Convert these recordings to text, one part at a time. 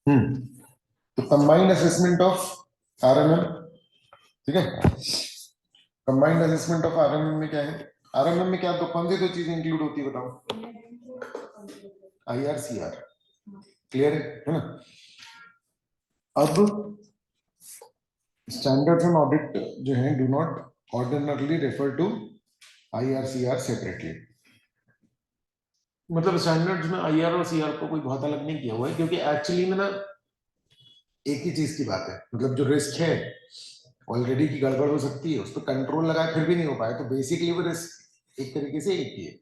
तो combined assessment of RMM, ठीक है। कंबाइंड असेसमेंट ऑफ आरएमएम में क्या है, आरएमएम में क्या कौन सी दो चीजें इंक्लूड होती है बताओ, आईआरसीआर, क्लियर है ना। अब स्टैंडर्ड्स एंड ऑडिट जो है do not ordinarily refer to IRCR separately. मतलब स्टैंडर्ड्स में आईआर और सीआर को कोई बहुत अलग नहीं किया हुआ है, क्योंकि एक्चुअली में ना एक ही चीज की बात है, मतलब जो रिस्क है ऑलरेडी की गड़बड़ हो सकती है, उस पर कंट्रोल लगाए फिर भी नहीं हो पाए, तो बेसिकली वो रिस्क एक तरीके से एक ही है,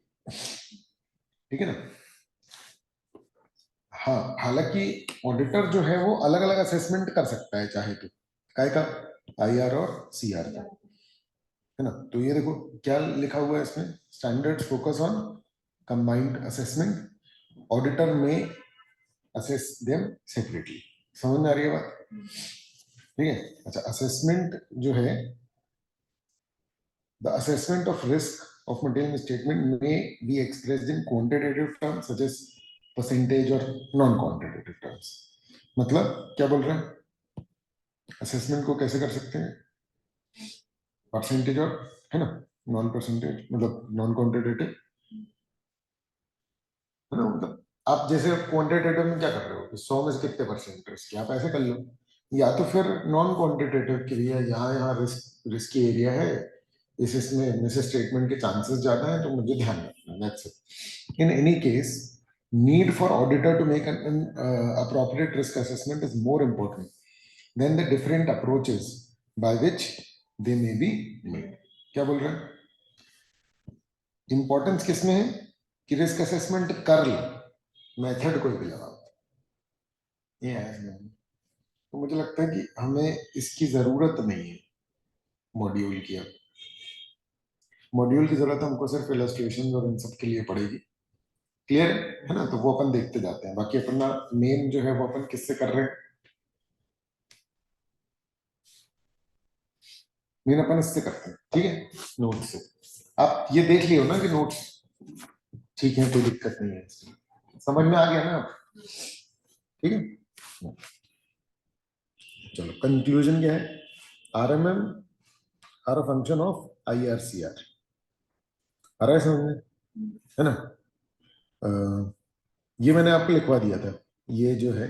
ठीक है ना। हाँ, हालांकि ऑडिटर जो है वो अलग अलग असेसमेंट कर सकता है चाहे तो, काय का, आईआर और सीआर का, है ना। तो ये देखो क्या लिखा हुआ है इसमें, standards focus on combined assessment, auditor में असेस देम सेपरेटली। समझ में आ रही है बात, ठीक है। अच्छा, असेसमेंट जो है, the assessment of risk of material statement may be expressed in quantitative terms such as percentage और non-quantitative terms। मतलब क्या बोल रहे हैं, असेसमेंट को कैसे कर सकते हैं, परसेंटेज और, है ना, नॉन परसेंटेज मतलब नॉन क्वांटिटेटिव, है ना। मतलब आप जैसे क्वांटिटेटिव में क्या कर रहे हो, 100 में से कितने परसेंट रिस्क, आप ऐसे कर लो, या तो फिर नॉन क्वांटिटेटिव के लिए यहाँ यहाँ रिस्की एरिया है, इसमें मिस स्टेटमेंट के चांसेस ज्यादा हैं, तो मुझे ध्यान रखना, that's it. In any case, need for auditor to make an appropriate risk assessment is more important than the different approaches by which they may be made। क्या बोल रहे हैं, इंपॉर्टेंस किसमें है कि रिस्क असेसमेंट कर लो, मेथड कोई भी लगाओ, ये है इसमें। तो मुझे लगता है कि हमें इसकी जरूरत नहीं है मॉड्यूल की, अब मॉड्यूल की जरूरत हमको सिर्फ इलस्ट्रेशन और इन सब के लिए पड़ेगी, क्लियर है ना। तो वो अपन देखते जाते हैं, बाकी अपना मेन जो है वो अपन किससे कर रहे हैं, मेन अपन इससे करते हैं, ठीक है, नोट्स से। आप ये देख लियो ना कि नोट्स ठीक है, कोई दिक्कत नहीं है, समझ में आ गया ना आप, ठीक है। चलो कंक्लूजन क्या है, RMM are a function of IRCR, आ रहा है समझ में, है ना। ये मैंने आपको लिखवा दिया था, ये जो है,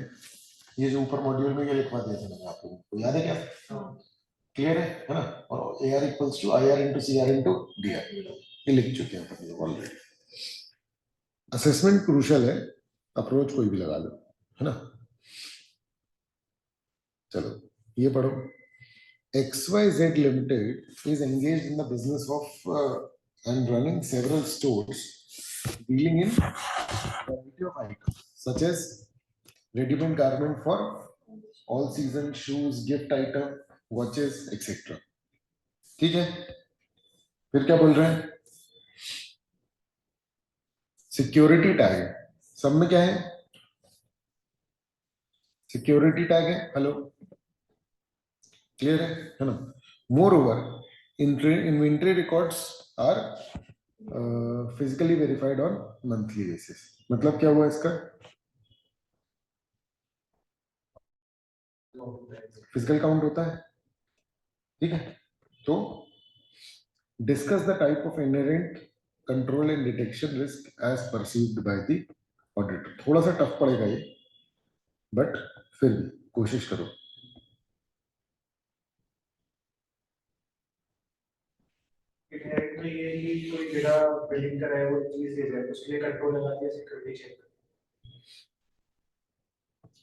ये जो ऊपर मॉड्यूल में ये लिखवा दिया था मैंने आप लोगों को, याद है क्या, क्लियर है ना। और A R equals to I R into C R into D R, ये लिख चुके हैं अपन ऑलरेडी। असेसमेंट क्रूशल है, अप्रोच कोई भी लगा लो, है ना। चलो ये पढ़ो, XYZ Limited is engaged in the business of and running several stores dealing in variety of items such as ready-made garment for all season, shoes, gift item, watches, etc। ठीक है, फिर क्या बोल रहे हैं, सिक्योरिटी टैग है, सब में क्या है, सिक्योरिटी टैग है, हेलो, क्लियर है ना। Moreover inventory records are physically verified on monthly basis. मतलब क्या हुआ इसका, फिजिकल काउंट होता है, ठीक है। तो discuss the type of inherent control and detection risk as perceived by the auditor. थोड़ा सा टफ पड़ेगा ये, बट फिर भी कोशिश करो। इनहेरेंट में ये कि कोई जगह बिल्डिंग कर रहा है, वो चीज दे रहा है, उसके लिए कंट्रोल लगा दिया, सिक्योरिटी चेक।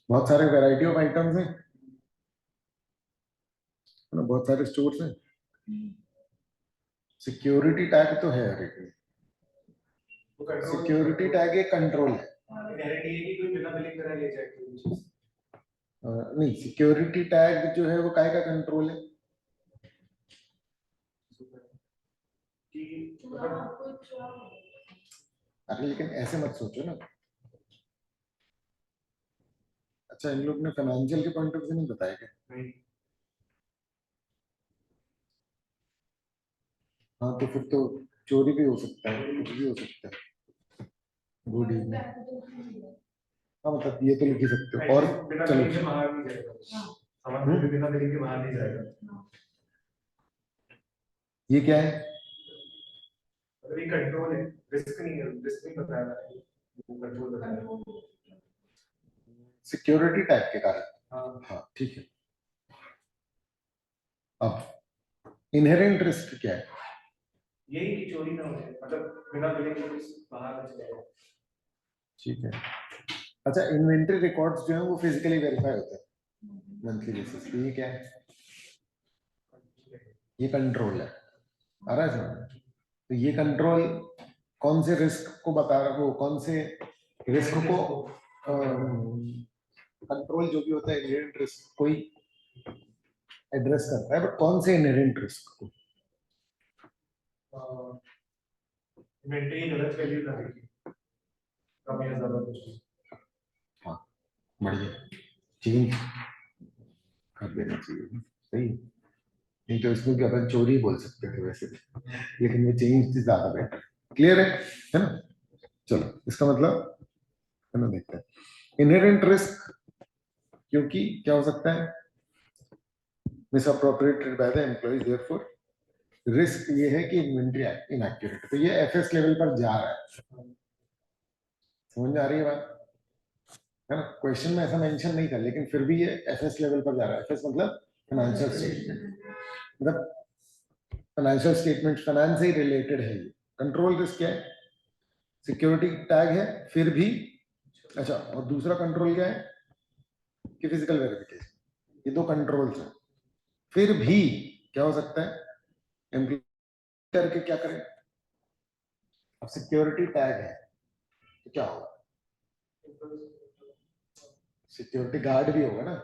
बहुत सारे वैरायटी ऑफ आइटम्स हैं ना, बहुत सारे स्टोर्स हैं, सिक्योरिटी टैग तो है हर एक में, सिक्योरिटी टैग एक कंट्रोल है, इनहेरेंट ये कि कोई बिना बिलिंग करे ले जाए कोई चीज। नहीं, सिक्योरिटी टैग जो है वो काय का कंट्रोल है, कि अरे लेकिन ऐसे मत सोचो ना। अच्छा, इन लोग ने फाइनेंशियल के पॉइंट ऑफ व्यू नहीं बताया क्या, नहीं, हाँ तो फिर तो चोरी भी हो सकता है, कुछ भी हो सकता है, गुड इवनिंग। हाँ मतलब ये तो लिख ही सकते हो। और बिना चलो बिलिंग के बाहर नहीं जाएगा, सामान को बिना बिलिंग के बाहर नहीं जाएगा। ये क्या है? अगर ये कंट्रोल है, रिस्क नहीं है, रिस्क नहीं बताया मैंने, वो कंट्रोल बताया। सिक्योरिटी टाइप के कारण। हाँ हाँ ठीक है। अब इनहेरेंट रिस्क क्या है? यही कि चोरी ना हो जाए, मतलब बिना बिलिंग के कुछ बाहर ना चले जाए। ठीक है। अच्छा, इन्वेंटरी रिकॉर्ड्स जो है वो फिजिकली वेरीफाई होते हैं मंथली बेसिस पे, ये क्या है? ये कंट्रोल है, आ रहा है समझ? तो ये कंट्रोल कौन से रिस्क को बता रहा, वो कौन से रिस्क को कंट्रोल जो भी होता है इनहेरेंट रिस्क कोई एड्रेस करता है, बट कौन से इनहेरेंट रिस्क को? इन्वेंटरी की गलत वैल्यू ना देखी, कम या ज्यादा कुछ नहीं। हाँ बढ़िया, चेंज कर देना चाहिए, सही। नहीं तो इसमें भी अपन चोरी बोल सकते थे वैसे भी, लेकिन वो चेंज ज्यादा बेटर। क्लियर है ना? चलो इसका मतलब है ना, देखते हैं इनहेरेंट रिस्क। क्योंकि क्या हो सकता है? Misappropriated by the employees, therefore risk ये है कि इन्वेंटरी इनएक्यूरेट। तो ये एफएस लेवल पर जा रहा है, समझ में आ रही है बात? है ना? क्वेश्चन में ऐसा मेंशन नहीं था, लेकिन फिर भी ये एफएस लेवल पर जा रहा है। एफएस मतलब फाइनेंशियल स्टेटमेंट, मतलब फाइनेंशियल स्टेटमेंट फाइनेंस से ही रिलेटेड है ये। कंट्रोल रिस्क क्या है? सिक्योरिटी टैग है फिर भी। अच्छा, और दूसरा कंट्रोल क्या है? कि फिजिकल वेरिफिकेशन। ये दो कंट्रोल्स हैं। फिर भी क्या हो सकता है? एम्प्लॉय करके क्या करें? अब सिक्योरिटी टैग है तो क्या होगा? सिक्योरिटी गार्ड भी होगा ना,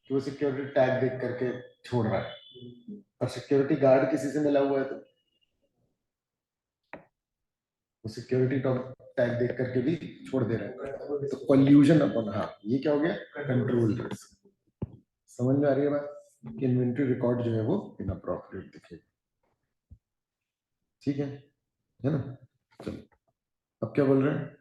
कि वो सिक्योरिटी टैग देख करके छोड़ रहा है। और सिक्योरिटी गार्ड किसी से मिला हुआ है तो वो सिक्योरिटी टैग देख करके भी छोड़ दे रहा है। तो कॉल्यूजन अपन, हाँ ये क्या हो गया? Control risk. समझ में आ रही है बात? कि इन्वेंटरी रिकॉर्ड जो है वो इनअप्रोप्रिएट दिखेगा। ठीक है ना? चलो अब क्या बोल रहे हैं?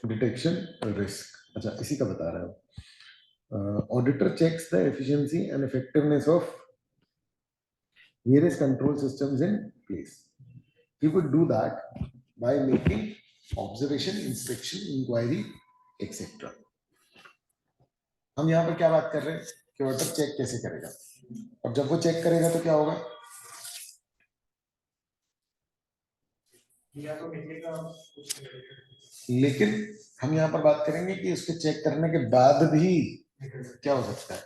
Detection risk. अच्छा इसी का बता रहा हूँ। Auditor checks the efficiency and effectiveness of various control systems in place. He would do that by making observation, inspection, inquiry, etc. हम यहाँ पर क्या बात कर रहे हैं कि ऑडिटर चेक कैसे करेगा, और जब वो चेक करेगा तो क्या होगा? या तो मिलेगा, लेकिन हम यहाँ पर बात करेंगे कि उसके चेक करने के बाद भी क्या हो सकता है?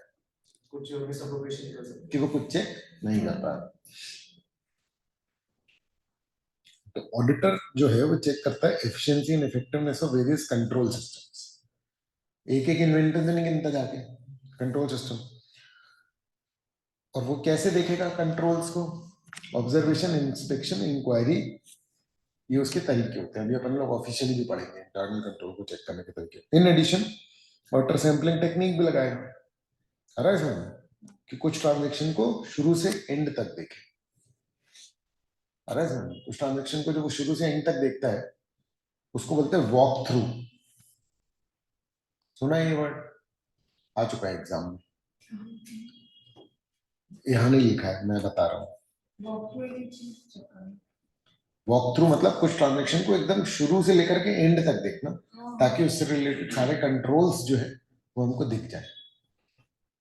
कुछ मिसअप्रोप्रिएशन कर सकते कि वो कुछ चेक नहीं कर पा रहा। तो ऑडिटर जो है वो चेक करता है efficiency and effectiveness of various control systems. एक एक इन्वेंटर तो नहीं गिनता जाके कंट्रोल सिस्टम। और वो कैसे देखेगा कंट्रोल्स को? ऑब्जर्वेशन, इंस्पेक्शन, इंक्वायरी, ये उसके तरीके होते हैं। अभी अपन लोग ऑफिशियली भी पढ़ेंगे इंटरनल कंट्रोल को चेक करने के तरीके। In addition water sampling technique भी लगाएगा। आ रहा है समझ कि कुछ ट्रांजेक्शन को शुरू से एंड तक देखे। आ रहा है समझ? कुछ ट्रांजेक्शन को जो वो शुरू से एंड तक देखता है उसको बोलते हैं वॉक थ्रू। सुना है ये वर्ड? आ चुका है एग्जाम में, यहाँ नहीं लिखा है, मैं बता रहा हूँ। वॉक थ्रू मतलब कुछ ट्रांजेक्शन को एकदम शुरू से लेकर के एंड तक देखना, ताकि उससे रिलेटेड सारे कंट्रोल्स जो है वो हमको दिख जाए।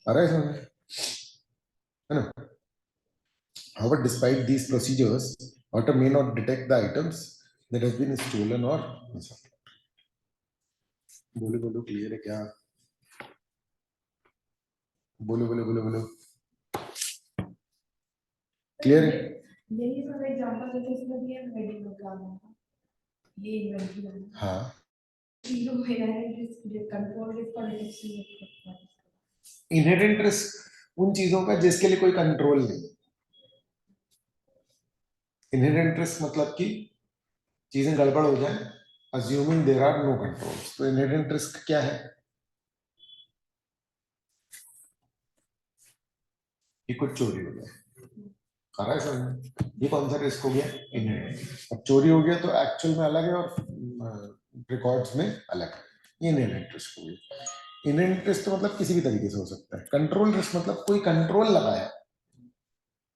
आ रहा है समझ में? है ना? However, despite these procedures, auditor may not detect the items that has been stolen or misapplied. बोलो बोलो, क्लियर है क्या? बोलो बोलो बोलो बोलो, क्लियर है? यही सब एग्जांपल जैसे इसमें दिया वेडिंग का काम है, ये इन्वेंटरी है। हाँ चीजों में रिस्क कंट्रोल रिस्क और डिटेक्शन। इनहेरेंट रिस्क उन चीजों का जिसके लिए कोई कंट्रोल नहीं। इनहेरेंट रिस्क मतलब कि चीजें गड़बड़ हो जाए, assuming there are no controls. तो इनहेरेंट रिस्क क्या है? कि कुछ चोरी हो जाए, आ रहा है समझ? ये कौन सा रिस्क हो गया? इनहेरेंट। अब चोरी हो गया तो एक्चुअल में अलग है और रिकॉर्ड्स में अलग है, ये इनहेरेंट रिस्क हो गया। इनहेरेंट रिस्क तो मतलब किसी भी तरीके से हो सकता है। कंट्रोल रिस्क मतलब कोई कंट्रोल लगाया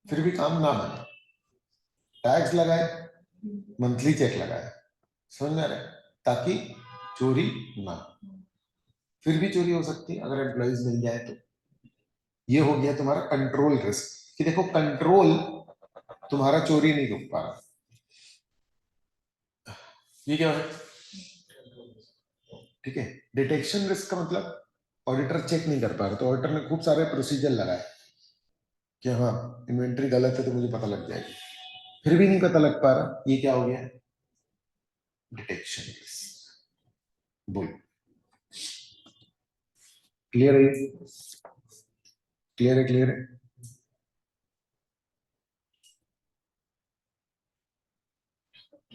फिर भी काम ना बने, टैक्स लगाए, मंथली चेक लगाया, समझ में आ रहा है, ताकि चोरी ना, फिर भी चोरी हो सकती है अगर एम्प्लॉइज मिल जाए तो। ये हो गया तुम्हारा कंट्रोल रिस्क कि देखो कंट्रोल तुम्हारा चोरी नहीं रोक पा रहा। ये क्या है? ठीक है। डिटेक्शन रिस्क का मतलब ऑडिटर चेक नहीं कर पा रहा, तो ऑडिटर ने खूब सारे प्रोसीजर लगाए कि हाँ इन्वेंट्री गलत है तो मुझे पता लग जाएगी, फिर भी नहीं पता लग पा रहा, ये क्या हो गया? Detection risk. बोल, क्लियर है? क्लियर है? क्लियर है?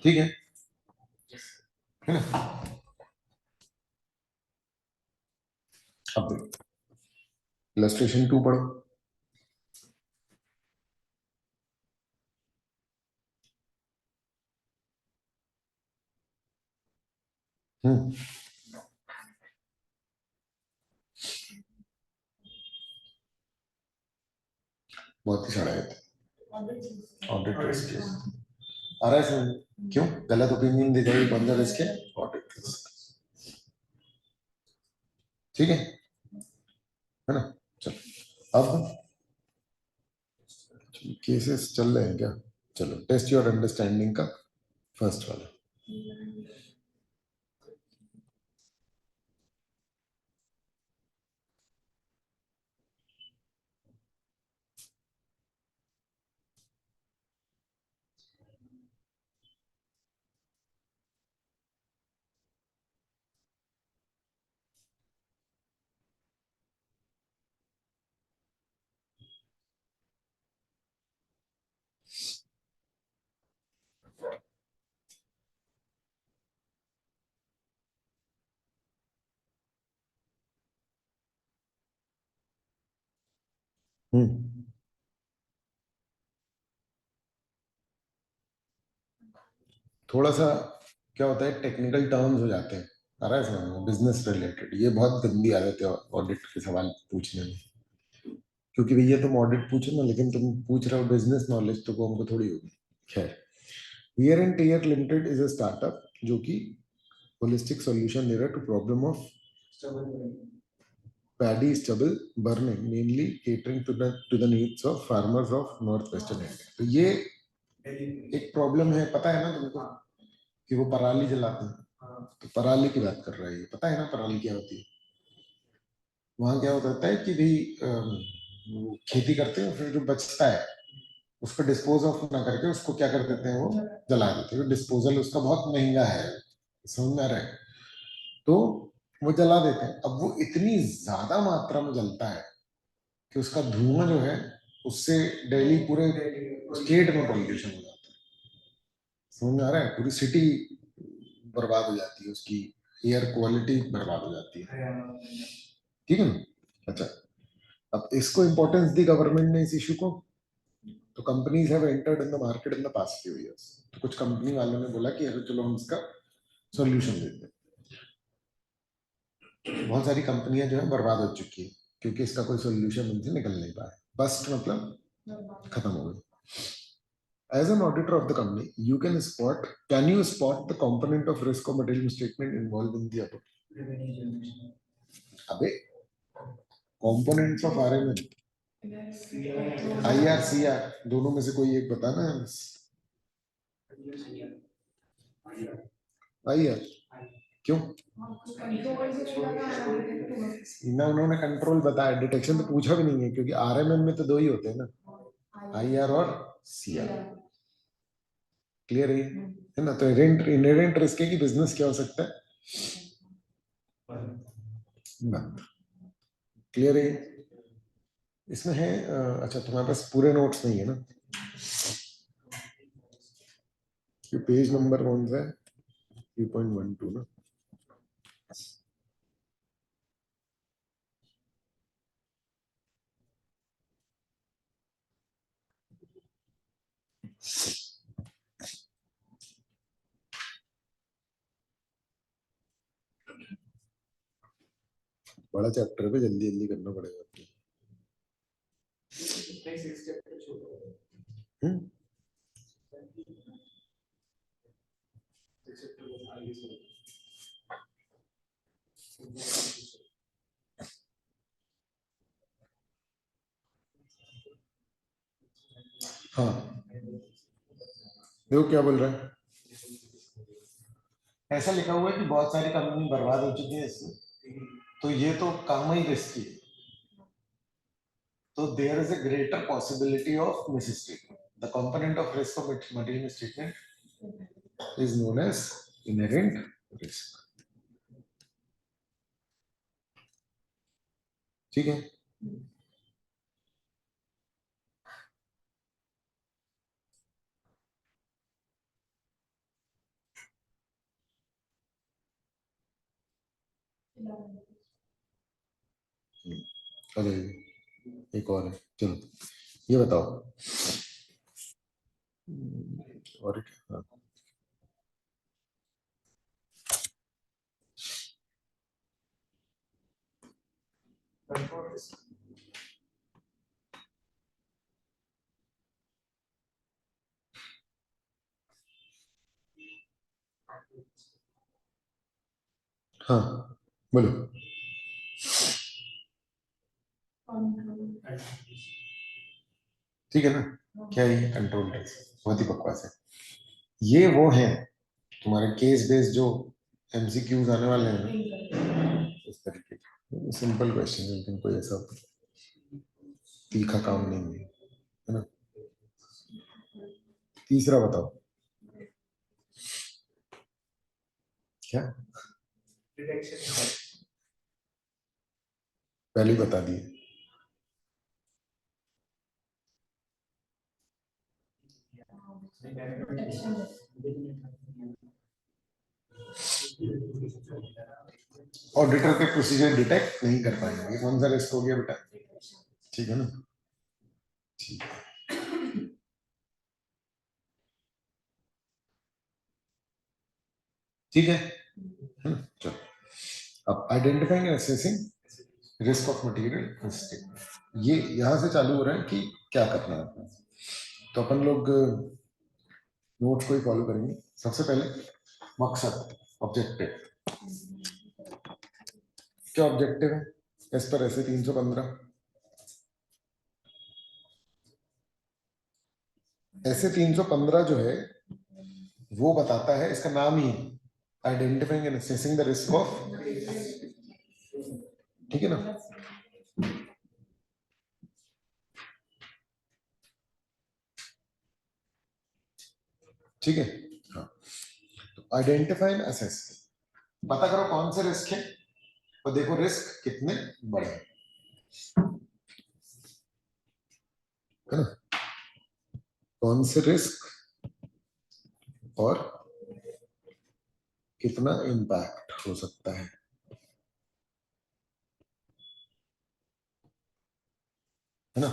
ठीक है ना? अब इलस्ट्रेशन 2 पढ़ो। हम्म, बहुत ही सारा है ऑडिट रिस्क। आ रहा है समझ? क्यों गलत ओपिनियन दे जाएगी? कौन सा रिस्क है? Audit risk. ठीक है ना? चलो अब केसेस चल रहे हैं क्या? चलो टेस्ट योर अंडरस्टैंडिंग का फर्स्ट वाला। हम्म, थोड़ा सा क्या होता है, टेक्निकल टर्म्स हो जाते हैं, आ रहा है समझ में? बिजनेस रिलेटेड, ये बहुत गंदी आदत है ऑडिट के सवाल पूछने में, क्योंकि भैया तुम ऑडिट पूछो ना, लेकिन तुम पूछ रहे हो बिजनेस नॉलेज, तो वो हमको थोड़ी होगी। खैर, wear and tear limited is a startup जो कि होलिस्टिक सॉल्यूशन दे रहा है to problem of paddy stubble burning, mainly catering to the needs of farmers of northwestern India। तो ये एक प्रॉब्लम है, पता है ना तुमको, कि वो पराली जलाते हैं। तो पराली की बात कर रहा है ये, पता है ना पराली क्या होती है? वहां क्या होता है कि भाई वो खेती करते हैं, फिर जो बचता है उसको डिस्पोज ऑफ ना करके उसको क्या कर देते हैं, वो जला देते हैं। डिस्पोजल उसका बहुत महंगा है, समझ में आ रहा है? तो वो जला देते हैं। अब वो इतनी ज्यादा मात्रा में जलता है कि उसका धुआं जो है उससे दिल्ली पूरे स्टेट में पॉल्यूशन हो जाता है, समझ में आ रहा है? पूरी सिटी बर्बाद हो जाती है, उसकी एयर क्वालिटी बर्बाद हो जाती है। ठीक है ना? अच्छा, अब इसको इंपॉर्टेंस दी गवर्नमेंट ने इस इशू को, तो companies have entered in the market in the past few years. तो कुछ कंपनी वालों ने बोला कि अरे चलो हम इसका सॉल्यूशन देते हैं। बहुत सारी कंपनियां जो है बर्बाद हो चुकी है क्योंकि इसका कोई सॉल्यूशन उनसे निकल नहीं पाया, बस्ट मतलब खत्म हो गई। As an auditor of the company, can you spot the component of risk or material statement involved in the above? अबे components of RMN, IRCR, दोनों में से कोई एक बताना है। IR क्यों? ना उन्होंने कंट्रोल बताया, डिटेक्शन तो पूछा भी नहीं है, क्योंकि RMN में तो दो ही होते हैं ना, IR और CR। क्लियर है ना? तो इनहेरेंट रिस्क है कि बिजनेस क्या हो सकता है, बंद। क्लियर है? इसमें है अच्छा तुम्हारे पास पूरे नोट्स नहीं है ना? ये पेज नंबर कौन सा है? 3.12 ना? बड़ा चैप्टर पे जल्दी जल्दी करना पड़ेगा। नहीं 6 चैप्टर छोटा हम्म, 6 चैप्टर आगे से हाँ देखो क्या बोल रहा है, ऐसा लिखा हुआ है कि बहुत सारी कंपनी बर्बाद हो चुकी है इसमें, तो ये तो काम ही रिस्की है, तो there is a greater possibility of misstatement, the component of risk of material misstatement is known as inherent risk. ठीक है, अरे एक और है, चलो ये बताओ। और हाँ, कंट्रोल रिस्क हाँ बोलो। ठीक है ना, क्या ये कंट्रोल रिस्क बहुत ही बकवास है। ये वो है तुम्हारे केस बेस्ड जो एमसीक्यूज आने वाले हैं ना, इस तरीके के सिंपल क्वेश्चन है, लेकिन कोई ऐसा तीखा काम नहीं है ना। तीसरा बताओ क्या, डिटेक्शन पहले ही बता दिए। ऑडिटर के प्रोसीजर डिटेक्ट नहीं कर पाएंगे, ये कौन सा रिस्क हो गया बेटा, ठीक है ना। ठीक है, ठीक है, चलो अब identifying and assessing risk of material statement, ये यहां से चालू हो रहा है कि क्या करना है। तो अपन लोग नोट्स को ही फॉलो करेंगे। सबसे पहले मकसद, ऑब्जेक्टिव, क्या ऑब्जेक्टिव है एज पर ऐसे 315, ऐसे 315 जो है वो बताता है, इसका नाम ही है identifying and assessing the risk of, ठीक है ना। ठीक है, हाँ आइडेंटिफाई एंड असेस, पता करो कौन से रिस्क है और देखो रिस्क कितने बड़े हैं, है ना, कौन से रिस्क और कितना इम्पैक्ट हो सकता है ना।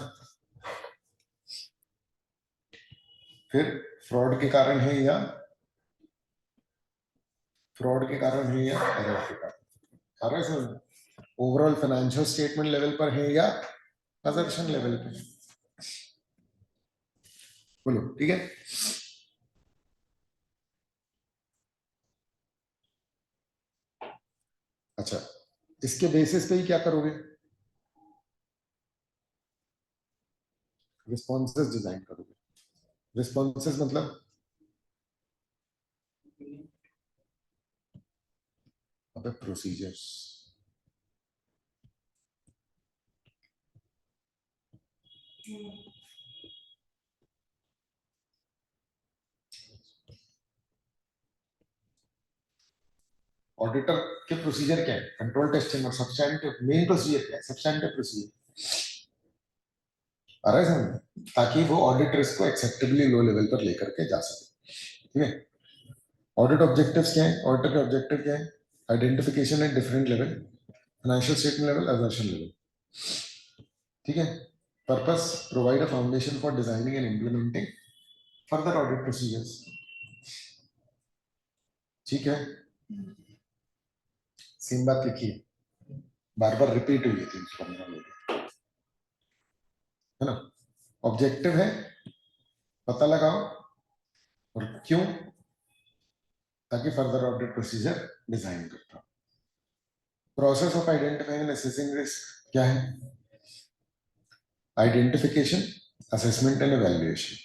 फिर फ्रॉड के कारण है या एरर के कारण, ओवरऑल फाइनेंशियल स्टेटमेंट लेवल पर है या अजम्पशन लेवल पे, बोलो ठीक है। अच्छा, इसके बेसिस पे ही क्या करोगे, रिस्पॉन्सेस डिजाइन करोगे। रिस्पॉन्सेस मतलब अबे प्रोसीजर्स, ऑडिटर के प्रोसीजर क्या है, कंट्रोल टेस्टिंग और सब्सटैंटिव, मेन प्रोसीजर क्या है, सब्सटैंटिव प्रोसीजर, आ रहा है समझ, ताकि वो ऑडिट रिस्क को एक्सेप्टेबली लो लेवल पर लेकर के जा सके। ठीक है, ऑडिट ऑब्जेक्टिव्स क्या है, ऑडिटर के ऑब्जेक्टिव क्या है, identification at different level, financial statement level, assertion level, ठीक है। Purpose, provide a foundation for designing and implementing further audit procedures. ठीक है, सेम बात लिखिए, बार बार रिपीट हुई है 315 में, है ना। ऑब्जेक्टिव है पता लगाओ और क्यों, ताकि फर्दर ऑडिट प्रोसीजर डिजाइन करता हूं। Process of identifying and assessing risk क्या है? Identification, assessment and evaluation.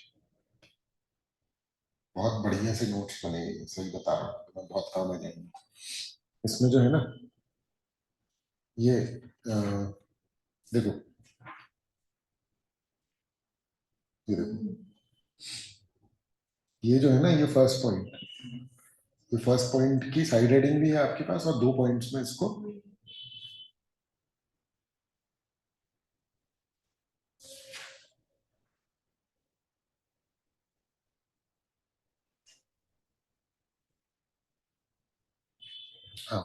बहुत बढ़िया से नोट्स बने, सही बता रहा हूँ, मैं बहुत काम आ जाएंगे इसमें जो है ना। ये देखो, ये देखो, ये जो है ना, ये फर्स्ट पॉइंट, ये फर्स्ट पॉइंट की साइड हेडिंग भी है आपके पास, और 2 पॉइंट्स में इसको हाँ,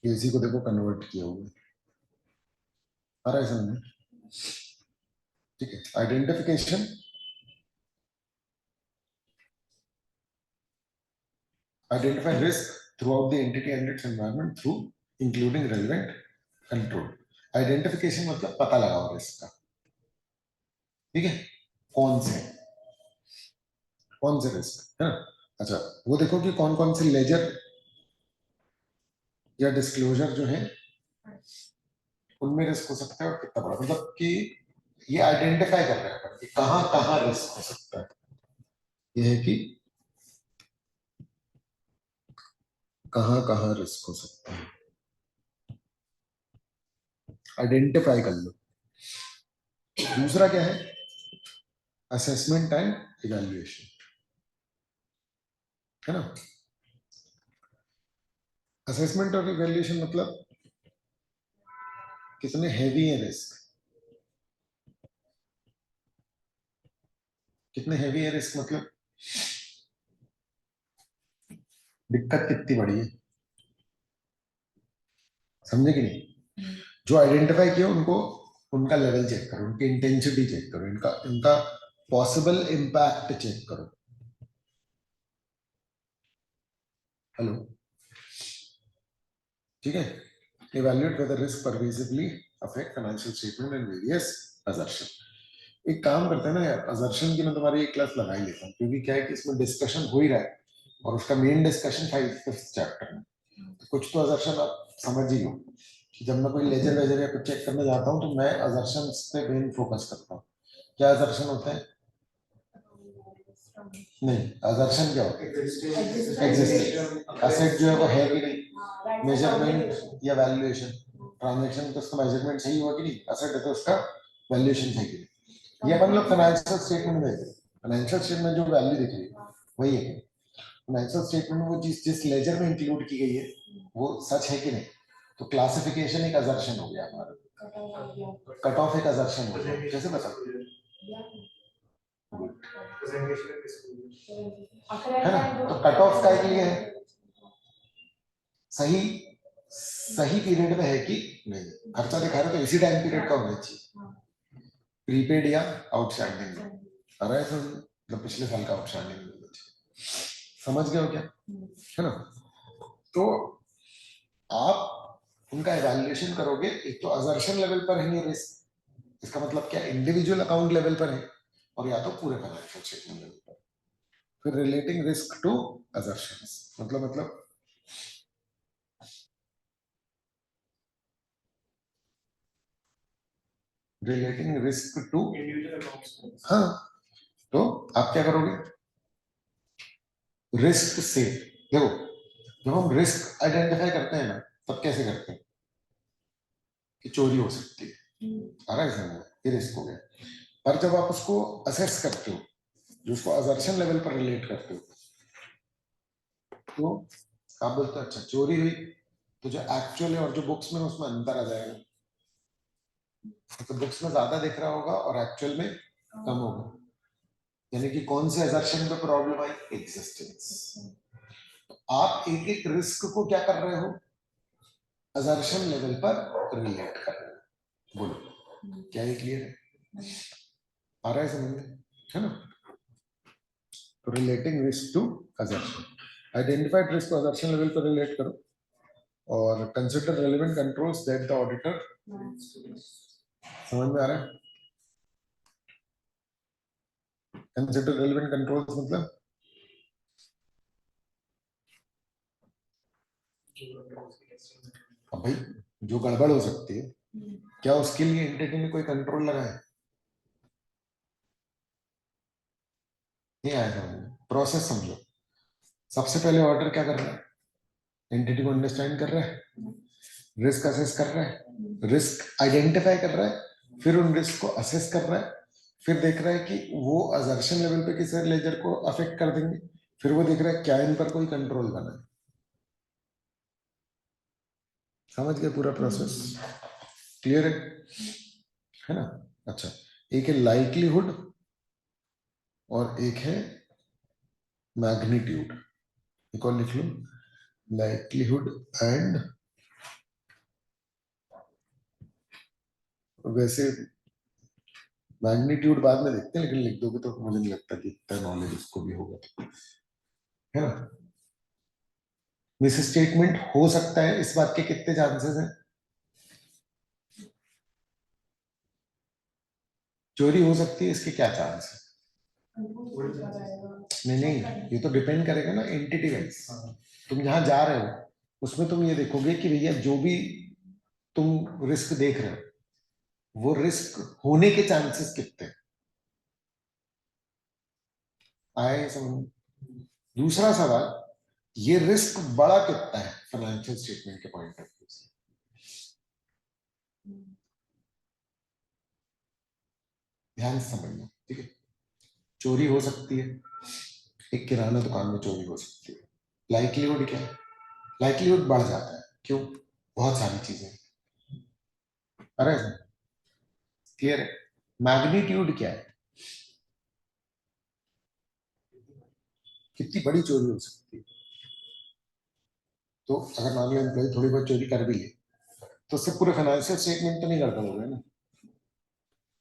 इसी को देखो कन्वर्ट किया हुआ है, आ रहा है समझ? ठीक है, identification, identify risk throughout the entity and its environment through including relevant control. Identification मतलब पता लगाओ रिस्क का, ठीक है, कौन से रिस्क है ना। अच्छा, वो देखो कि कौन कौन से लेजर या डिस्क्लोजर जो है उनमें रिस्क हो सकता है और कितना बड़ा, मतलब कि ये आइडेंटिफाई कर रहे हैं कि कहां कहां रिस्क हो सकता है। ये है कि कहां कहां रिस्क हो सकता है, आइडेंटिफाई कर लो। दूसरा क्या है? असेसमेंट एंड इवैल्यूएशन, है ना। असेसमेंट और इवैल्यूएशन मतलब कितने हैवी है रिस्क, कितने हैवी है रिस्क, मतलब दिक्कत कितनी बड़ी है, समझे कि नहीं। जो आइडेंटिफाई किया उनको, उनका लेवल चेक करो, उनकी इंटेंसिटी चेक करो, इनका इनका पॉसिबल इम्पैक्ट चेक करो। हेलो, ठीक है। Evaluate whether risk pervasively affect financial statement and various assertion. एक काम करते हैं ना यार, असर्शन की मैं तुम्हारी एक क्लास लगा ही लेता हूँ, क्योंकि क्या है कि इसमें डिस्कशन हो ही रहा है और उसका मेन डिस्कशन 5th चैप्टर में, तो कुछ तो असर्शन आप समझ ही लो कि जब मैं कोई लेजर वेजर या कुछ चेक करने जाता हूँ तो मैं असर्शन पे मेन फोकस करता हूँ। क्या असर्शन होता है? नहीं, असर्शन क्या होता है? एग्जिस्टिंग एसेट जो है वो है कि नहीं, मेजरमेंट या वैल्यूएशन, ट्रांजैक्शन तो उसका मेजरमेंट सही हुआ कि नहीं, एसेट है तो उसका वैल्यूएशन है कि नहीं। ये अपन लोग फाइनेंशियल स्टेटमेंट में देख रहे हैं, फाइनेंशियल स्टेटमेंट जो वैल्यू दिख रही है वही है। फाइनेंशियल स्टेटमेंट में वो जिस जिस लेजर में इंक्लूड की गई है वो सच है कि नहीं, तो क्लासिफिकेशन एक असर्शन हो गया हमारा, कट ऑफ एक असर्शन हो गया। कैसे बता, है ना। तो कट ऑफ का के लिए है सही, सही पीरियड में है कि नहीं, खर्चा दिखा रहे तो इसी टाइम पीरियड का होना चाहिए, प्रीपेड या आउटस्टैंडिंग, अरे तो मतलब पिछले साल का आउटस्टैंडिंग, समझ गए हो क्या, है ना। तो आप उनका इवैल्यूएशन करोगे, एक तो असर्शन लेवल पर है ये रिस्क, इसका मतलब क्या, इंडिविजुअल अकाउंट लेवल पर है, और या तो पूरे फाइनेंशियल स्टेटमेंट लेवल पर। फिर रिलेटिंग रिस्क टू असर्शंस, मतलब रिलेटिंग रिस्क टू, हाँ, तो आप क्या करोगे रिस्क से, देखो जब हम रिस्क आइडेंटिफाई करते हैं ना, तब कैसे करते हैं कि चोरी हो सकती है, आ रहा है समझ, ये रिस्क हो गया। पर जब आप उसको असेस करते हो, जो उसको असर्शन लेवल पर रिलेट करते हो, तो आप बोलते हो अच्छा चोरी हुई, तो जो एक्चुअल है और जो बुक्स में उसमें अंतर आ जाएगा, तो बुक्स में ज्यादा दिख रहा होगा और एक्चुअल में कम होगा, यानी कि कौन से असर्शन पे प्रॉब्लम आई, एग्जिस्टेंस। तो आप एक एक रिस्क को क्या कर रहे हो, असर्शन लेवल पर रिलेट कर रहे हो। बोलो क्या ये क्लियर है, आ रहा है समझ में, है ना। Relating risk to assertion. Identified risk को असर्शन लेवल पर रिलेट करो और consider relevant controls that the auditor. समझ में आ रहा है? कंसिडर रेलेवेंट कंट्रोल्स मतलब अब भाई जो गड़बड़ हो सकती है, क्या उसके लिए एंटिटी ने कोई कंट्रोल लगाया? नहीं आया समझ में? प्रोसेस समझो। सबसे पहले ऑर्डर क्या कर रहा है? एंटिटी को अंडरस्टैंड कर रहा है, रिस्क असेस कर रहा है, रिस्क आइडेंटिफाई कर रहा है, फिर उन रिस्क को असेस कर रहा है, फिर देख रहा है कि वो असर्शन लेवल पे किस लेजर को अफेक्ट कर देंगे, फिर वो देख रहा है क्या इन पर कोई कंट्रोल बना है। समझ गए पूरा प्रोसेस? क्लियर है ना? अच्छा, एक है लाइक्लीहुड और एक है मैग्नीट्यूड। एक और लिख लो, लाइक्लीहुड एंड, वैसे मैग्नीट्यूड बाद में देखते हैं, लेकिन लिख दोगे तो मुझे नहीं लगता कि इतना नॉलेज उसको भी होगा, है ना? मिस स्टेटमेंट हो सकता है, इस बात के कितने चांसेस हैं? चोरी हो सकती है, इसके क्या चांस है? नहीं नहीं, ये तो डिपेंड करेगा ना एंटिटी वाइज। तुम जहां जा रहे हो उसमें तुम ये देखोगे कि भैया जो भी तुम रिस्क देख रहे हो वो रिस्क होने के चांसेस कितने आए समझ। दूसरा सवाल, ये रिस्क बड़ा कितना है फाइनेंशियल स्टेटमेंट के पॉइंट ऑफ व्यू से? ध्यान से समझना, ठीक है? चोरी हो सकती है, एक किराना दुकान में चोरी हो सकती है। लाइक्लीहुड क्या है? लाइक्लीहुड बढ़ जाता है, क्यों? बहुत सारी चीजें। अरे क्लियर है? मैग्नीट्यूड क्या है? कितनी बड़ी चोरी हो सकती है? तो अगर मान लो एम्प्लॉय थोड़ी बहुत चोरी कर भी ले तो उससे पूरे फाइनेंशियल स्टेटमेंट तो नहीं गड़बड़ हो गए ना?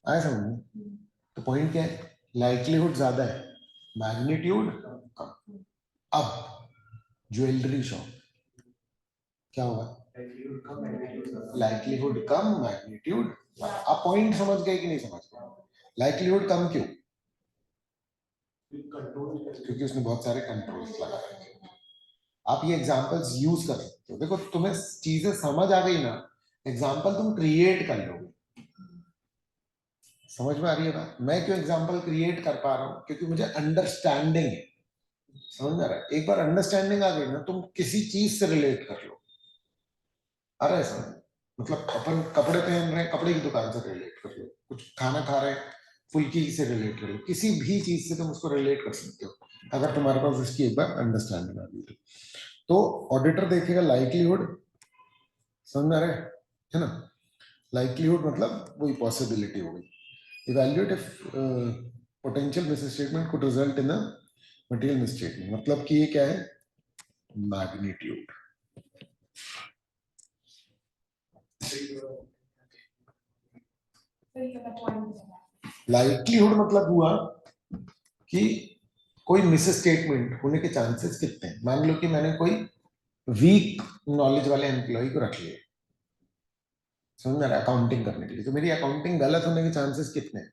आया समझ में? तो पॉइंट क्या है? लाइक्लीहुड ज्यादा है, मैग्नीट्यूड कम। अब ज्वेलरी शॉप क्या होगा? लाइक्लीहुड कम, मैग्नीट्यूड। आप पॉइंट समझ गए कि नहीं समझ गए? लाइक्लीहुड कम क्यों? क्योंकि उसने बहुत सारे कंट्रोल्स लगा रखे हैं। आप ये एग्जांपल्स यूज कर सकते हो। देखो तुम्हें चीजें समझ आ गई ना, एग्जांपल तुम क्रिएट कर लोगे। समझ में आ रही है बात? मैं क्यों एग्जांपल क्रिएट कर पा रहा हूं? क्योंकि मुझे अंडरस्टैंडिंग है। समझ में आ रहा है? एक बार अंडरस्टैंडिंग आ गई ना, तुम किसी चीज से रिलेट कर लो। आ रहा है समझ? मतलब अपन कपड़े पहन रहे हैं, कपड़े की दुकान से रिलेट कर लो, कुछ खाना खा रहे हैं, फुल्की से रिलेट कर लो, किसी भी चीज से तुम उसको रिलेट कर सकते हो अगर तुम्हारे पास उसकी एक बार अंडरस्टैंडिंग आ गई तो। ऑडिटर देखेगा लाइक्लीहुड, समझ में आ रहा है ना? लाइक्लीहुड मतलब वही पॉसिबिलिटी हो गई। Evaluate if potential misstatement could result in a material misstatement, मतलब कि ये क्या है? मैग्नीट्यूड। लाइक्लीहुड मतलब हुआ कि कोई मिस स्टेटमेंट होने के चांसेस कितने हैं। मान लो कि मैंने कोई वीक नॉलेज वाले एम्प्लॉय को रख लिया, समझ में आ रहा है, अकाउंटिंग करने के लिए, तो मेरी अकाउंटिंग गलत होने के चांसेस कितने हैं?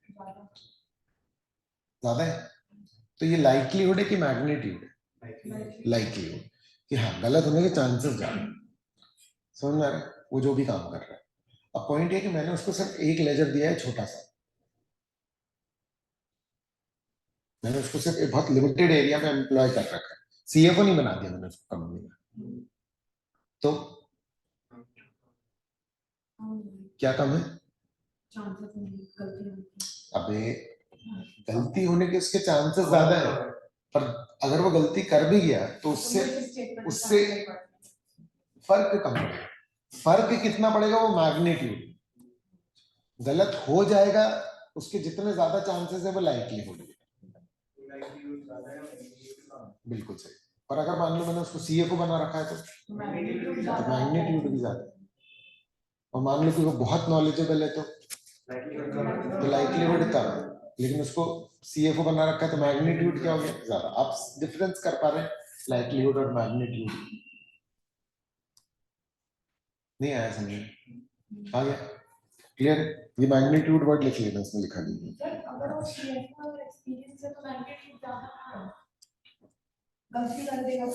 ज्यादा है। तो ये लाइक्लीहुड है कि मैग्नीट्यूड है? लाइक्लीहुड कि हाँ गलत होने के चांसेस ज्यादा है। समझ में आ रहा है? वो जो भी काम कर रहा है। अब पॉइंट ये कि मैंने उसको सिर्फ एक लेजर दिया है छोटा सा, मैंने उसको सिर्फ एक बहुत लिमिटेड एरिया में एम्प्लॉय कर रखा है, सीएफओ नहीं बना दिया मैंने उसको कंपनी में, तो क्या कम है? अबे गलती होने के उसके चांसेस ज्यादा है, पर अगर वो गलती कर भी गया तो उससे फर्क कम पड़ेगा। फर्क कितना पड़ेगा? वो मैग्नीट्यूड। गलत हो जाएगा उसके जितने ज्यादा चांसेस है वो लाइक्लीहुड। बिल्कुल सही। पर अगर मान लो मैंने उसको सीएफओ बना रखा है तो मैग्नीट्यूड भी ज्यादा है। और मान लो कि वो बहुत नॉलेजेबल है तो लाइक्लीहुड कम है। लेकिन उसको सीएफओ बना रखा है, तो मैग्नीट्यूड क्या हो गया ज्यादा। आप डिफरेंस कर पा रहे हैं लाइक्लीहुड और मैग्नीट्यूड? नहीं आया समझ में? आ गया? क्लियर? ये मैग्नीट्यूड वर्ड लिख लेना, इसमें लिखा नहीं है। सर अगर वो सीएफओ और एक्सपीरियंस है तो मैग्नीट्यूड ज्यादा है, गलती कर देगा तो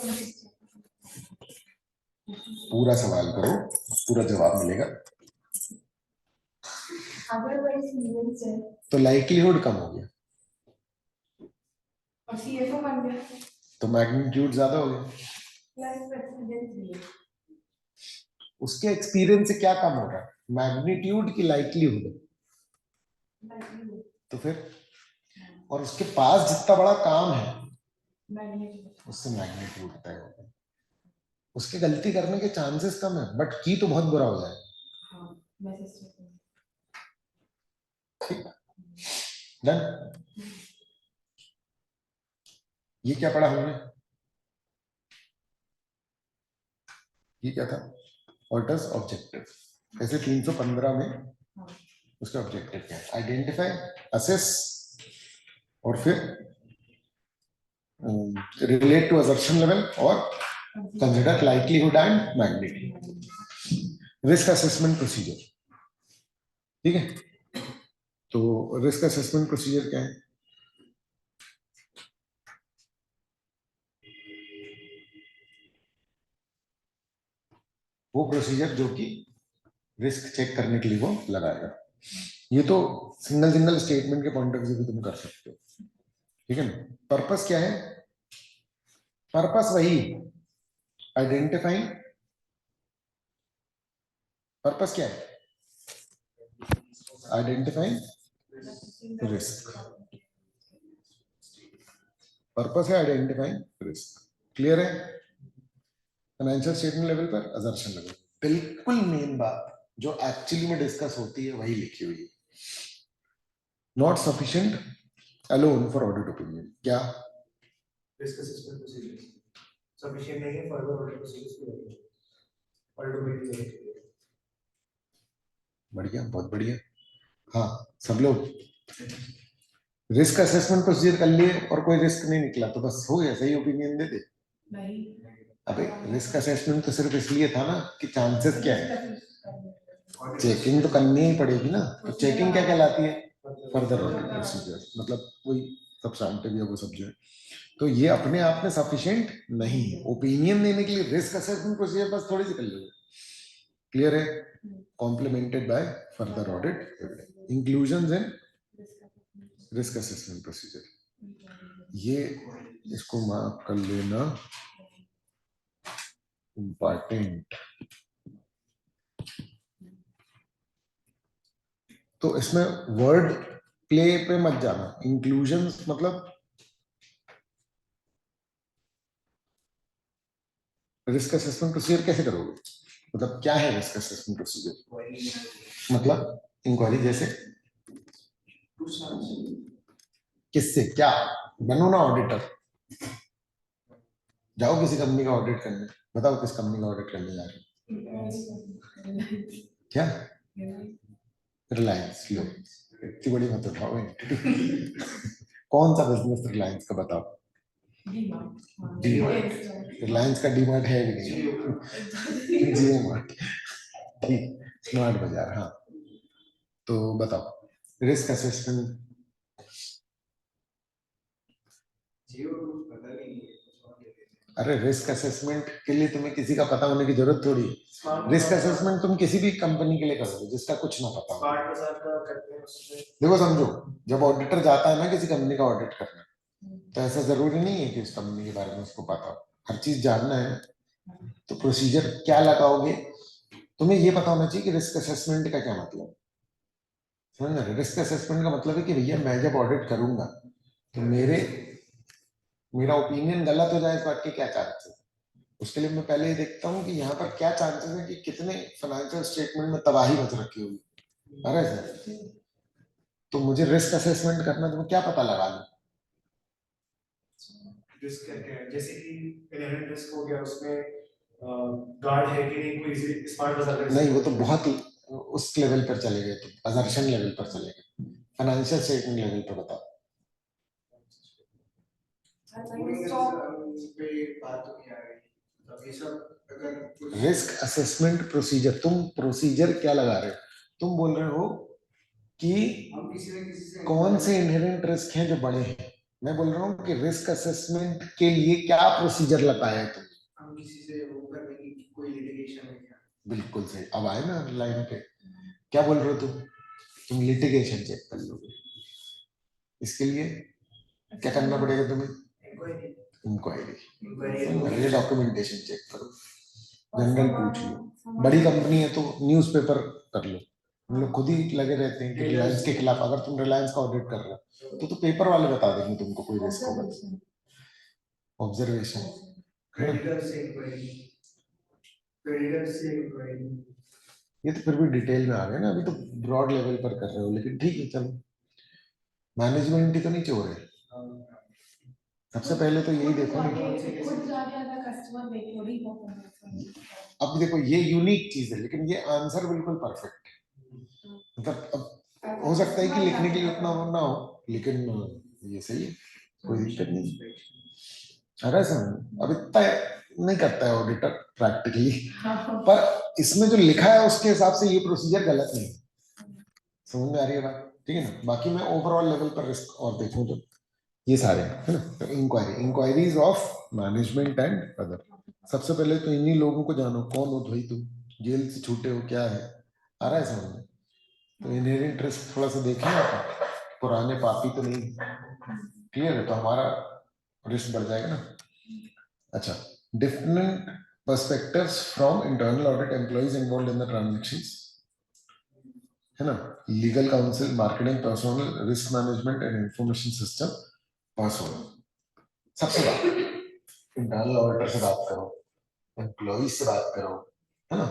पूरा सवाल करो, पूरा जवाब मिलेगा। अगर वो एक्सपीरियंस है तो लाइक्लीहुड कम हो गया, और सीएफओ बन गया तो मैग्नीट्यूड ज्यादा हो गया। प्लस एक्सपीरियंस भी है, उसके एक्सपीरियंस से क्या कम हो रहा है? मैग्नीट्यूड की लाइक्लीहुड। मैग्नीट्यूड तो फिर और उसके पास जितना बड़ा काम है मैग्नीट्यूड उससे मैग्नीट्यूड तय होगा। उसके गलती करने के चांसेस कम है, बट की तो बहुत बुरा हो जाए। हाँ मैसेज ठीक, डन। ये क्या पढ़ा हमने? ये क्या था? What is objective. ऐसे 315 में उसका ऑब्जेक्टिव क्या है? आइडेंटिफाई, असेस और फिर रिलेट टू असर्शन लेवल और consider likelihood and magnitude. Risk assessment procedure, ठीक है? तो रिस्क असेसमेंट प्रोसीजर क्या है? वो प्रोसीजर जो कि रिस्क चेक करने के लिए वो लगाएगा। ये तो सिंगल सिंगल स्टेटमेंट के पॉइंट ऑफ व्यू भी तुम कर सकते हो, ठीक है ना? पर्पस क्या है? पर्पस वही आइडेंटिफाइंग। पर्पस क्या है? Identifying risk. पर्पस है आइडेंटिफाइंग रिस्क। क्लियर है? फाइनेंशियल स्टेटमेंट लेवल पर, असर्शन लेवल, बिल्कुल मेन बात जो एक्चुअली में डिस्कस होती है वही लिखी हुई है। Not sufficient alone for audit opinion. क्या? रिस्क असेसमेंट प्रोसीजर्स सफिशिएंट नहीं है, फर्दर ऑडिट प्रोसीजर्स भी रहेंगे ऑडिट ओपिनियन देने के लिए। बढ़िया, बहुत बढ़िया। हाँ सब लोग रिस्क असेसमेंट प्रोसीजर कर लिए और कोई रिस्क नहीं निकला तो बस हो गया, सही ओपिनियन दे दे। नहीं अबे रिस्क असेसमेंट तो सिर्फ इसलिए था ना कि चांसेस क्या है, चेकिंग तो करनी ही पड़ेगी ना। तो चेकिंग क्या कहलाती है? फर्दर ऑडिट प्रोसीजर, मतलब कोई सब्सटेंटिव या वो सब जो है। तो ये अपने आप में सफिशिएंट नहीं है ओपिनियन देने के लिए। रिस्क असेसमेंट प्रोसीजर बस थोड़ी सी कर लो। क्लियर है? Complimented by further audit inclusion in risk assessment procedure. ये इसको मार्क कर लेना, इंपॉर्टेंट। तो इसमें वर्ड प्ले पे मत जाना। इंक्लूजन मतलब रिस्क असेसमेंट प्रोसीजर कैसे करोगे? मतलब क्या है रिस्क असेसमेंट प्रोसीजर? मतलब इंक्वायरी जैसे किससे क्या? बनो ना ऑडिटर, जाओ किसी कंपनी का ऑडिट करने, बताओ किस कंपनी का ऑडिट करने जा रहे हो? क्या? रिलायंस। लो इतनी बड़ी मत उठाओ एंटिटी। कौन सा बिजनेस रिलायंस का बताओ? डीमार्ट। रिलायंस का डीमार्ट है भी नहीं। जियो मार्ट। ठीक, स्मार्ट बाजार। हाँ तो बताओ रिस्क असेसमेंट। अरे रिस्क असेसमेंट के लिए तुम्हें किसी का पता होने की जरूरत थोड़ी है। रिस्क असेसमेंट तुम किसी भी कंपनी के लिए करोगे जिसका कुछ ना पता हो। स्मार्ट बाजार का करते हैं उसमें। देखो समझो, जब ऑडिटर जाता है ना किसी कंपनी का ऑडिट करना, तो ऐसा जरूरी नहीं है कि उस कंपनी के बारे में उसको पता हो, हर चीज जानना है। तो प्रोसीजर क्या लगाओगे? तुम्हें ये पता होना चाहिए कि रिस्क असेसमेंट का क्या मतलब। समझ रहे? रिस्क असेसमेंट का मतलब है कि भैया मैं जब ऑडिट करूंगा तो मेरा ओपिनियन गलत हो जाए इस बात के क्या चांसेस है। उसके लिए मैं पहले ही देखता हूँ कि यहाँ पर क्या चांसेस है कि कितने फाइनेंशियल स्टेटमेंट में तबाही मच रखी होगी। अरे सर, तो मुझे रिस्क असेसमेंट करना, तो मैं क्या पता लगा लूं? रिस्क क्या है, जैसे कि इनहेरेंट रिस्क हो गया, उसमें गार्ड है कि नहीं, कोई स्मार्ट बाजार का नहीं, वो तो बहुत उस लेवल पर चले गए, तो असर्शन लेवल पर चले गए। फाइनेंशियल स्टेटमेंट लेवल पे बता। पे बात तो नहीं आ रही, तो ये सब अगर रिस्क असेसमेंट प्रोसीजर, तुम प्रोसीजर क्या लगा रहे हो? तुम बोल रहे हो कि हम किसी न किसी से कौन से इनहेरेंट रिस्क हैं जो बड़े हैं। मैं बोल रहा हूँ कि रिस्क असेसमेंट के लिए क्या प्रोसीजर लगाया है तुमने? हम किसी से वो करने की कोई लिटिगेशन है क्या? बिल्कुल सही। अब आए ना लाइन पे, क्या बोल रहे हो तुम लिटिगेशन चेक कर लोगे। इसके लिए क्या करना पड़ेगा तुम्हें? इंक्वायरी, ये डॉक्यूमेंटेशन चेक करो, जनरल पूछ लो। बड़ी कंपनी है तो न्यूज़पेपर कर लो। हम लोग खुद ही लगे रहते हैं कि रिलायंस के खिलाफ, अगर तुम रिलायंस का ऑडिट कर रहे हो तो पेपर वाले बता देंगे तुमको कोई रिस्क होगा। ऑब्जर्वेशन, क्रेडिटर से इंक्वायरी, क्रेडिटर से इंक्वायरी, ये तो फिर भी डिटेल में आ गए ना, अभी तो ब्रॉड लेवल पर कर रहे हो, लेकिन ठीक है चलो। मैनेजमेंट ही तो नहीं हो रहे। सबसे पहले तो यही देखो ना। अब देखो ये यूनिक चीज है, लेकिन ये आंसर बिल्कुल परफेक्ट है। मतलब अब हो सकता है कि लिखने के लिए उतना ना हो, लेकिन ये सही है, कोई दिक्कत नहीं। अरे सर अब इतना नहीं करता है ऑडिटर प्रैक्टिकली, पर इसमें जो लिखा है उसके हिसाब से ये प्रोसीजर गलत नहीं है। समझ में आ रही है बात? ठीक है ना। बाकी मैं ओवरऑल लेवल पर रिस्क और देखूं तो ये सारे है ना। तो inquiries of management and other. सबसे पहले तो इन्हीं लोगों को जानो, कौन हो भाई तुम, जेल से छूटे हो, क्या है, आ रहा है समझ में? तो इनहेरेंट रिस्क थोड़ा सा देखें आप, पुराने पापी तो नहीं, क्लियर है, तो हमारा रिस्क बढ़ जाएगा ना। अच्छा, different perspectives from internal audit employees involve in the transactions, है ना। Legal council, marketing personal, risk management and information system personal. सबसे बात, इंटरनल ऑडिटर से बात करो, एम्प्लॉइज से बात करो, है ना।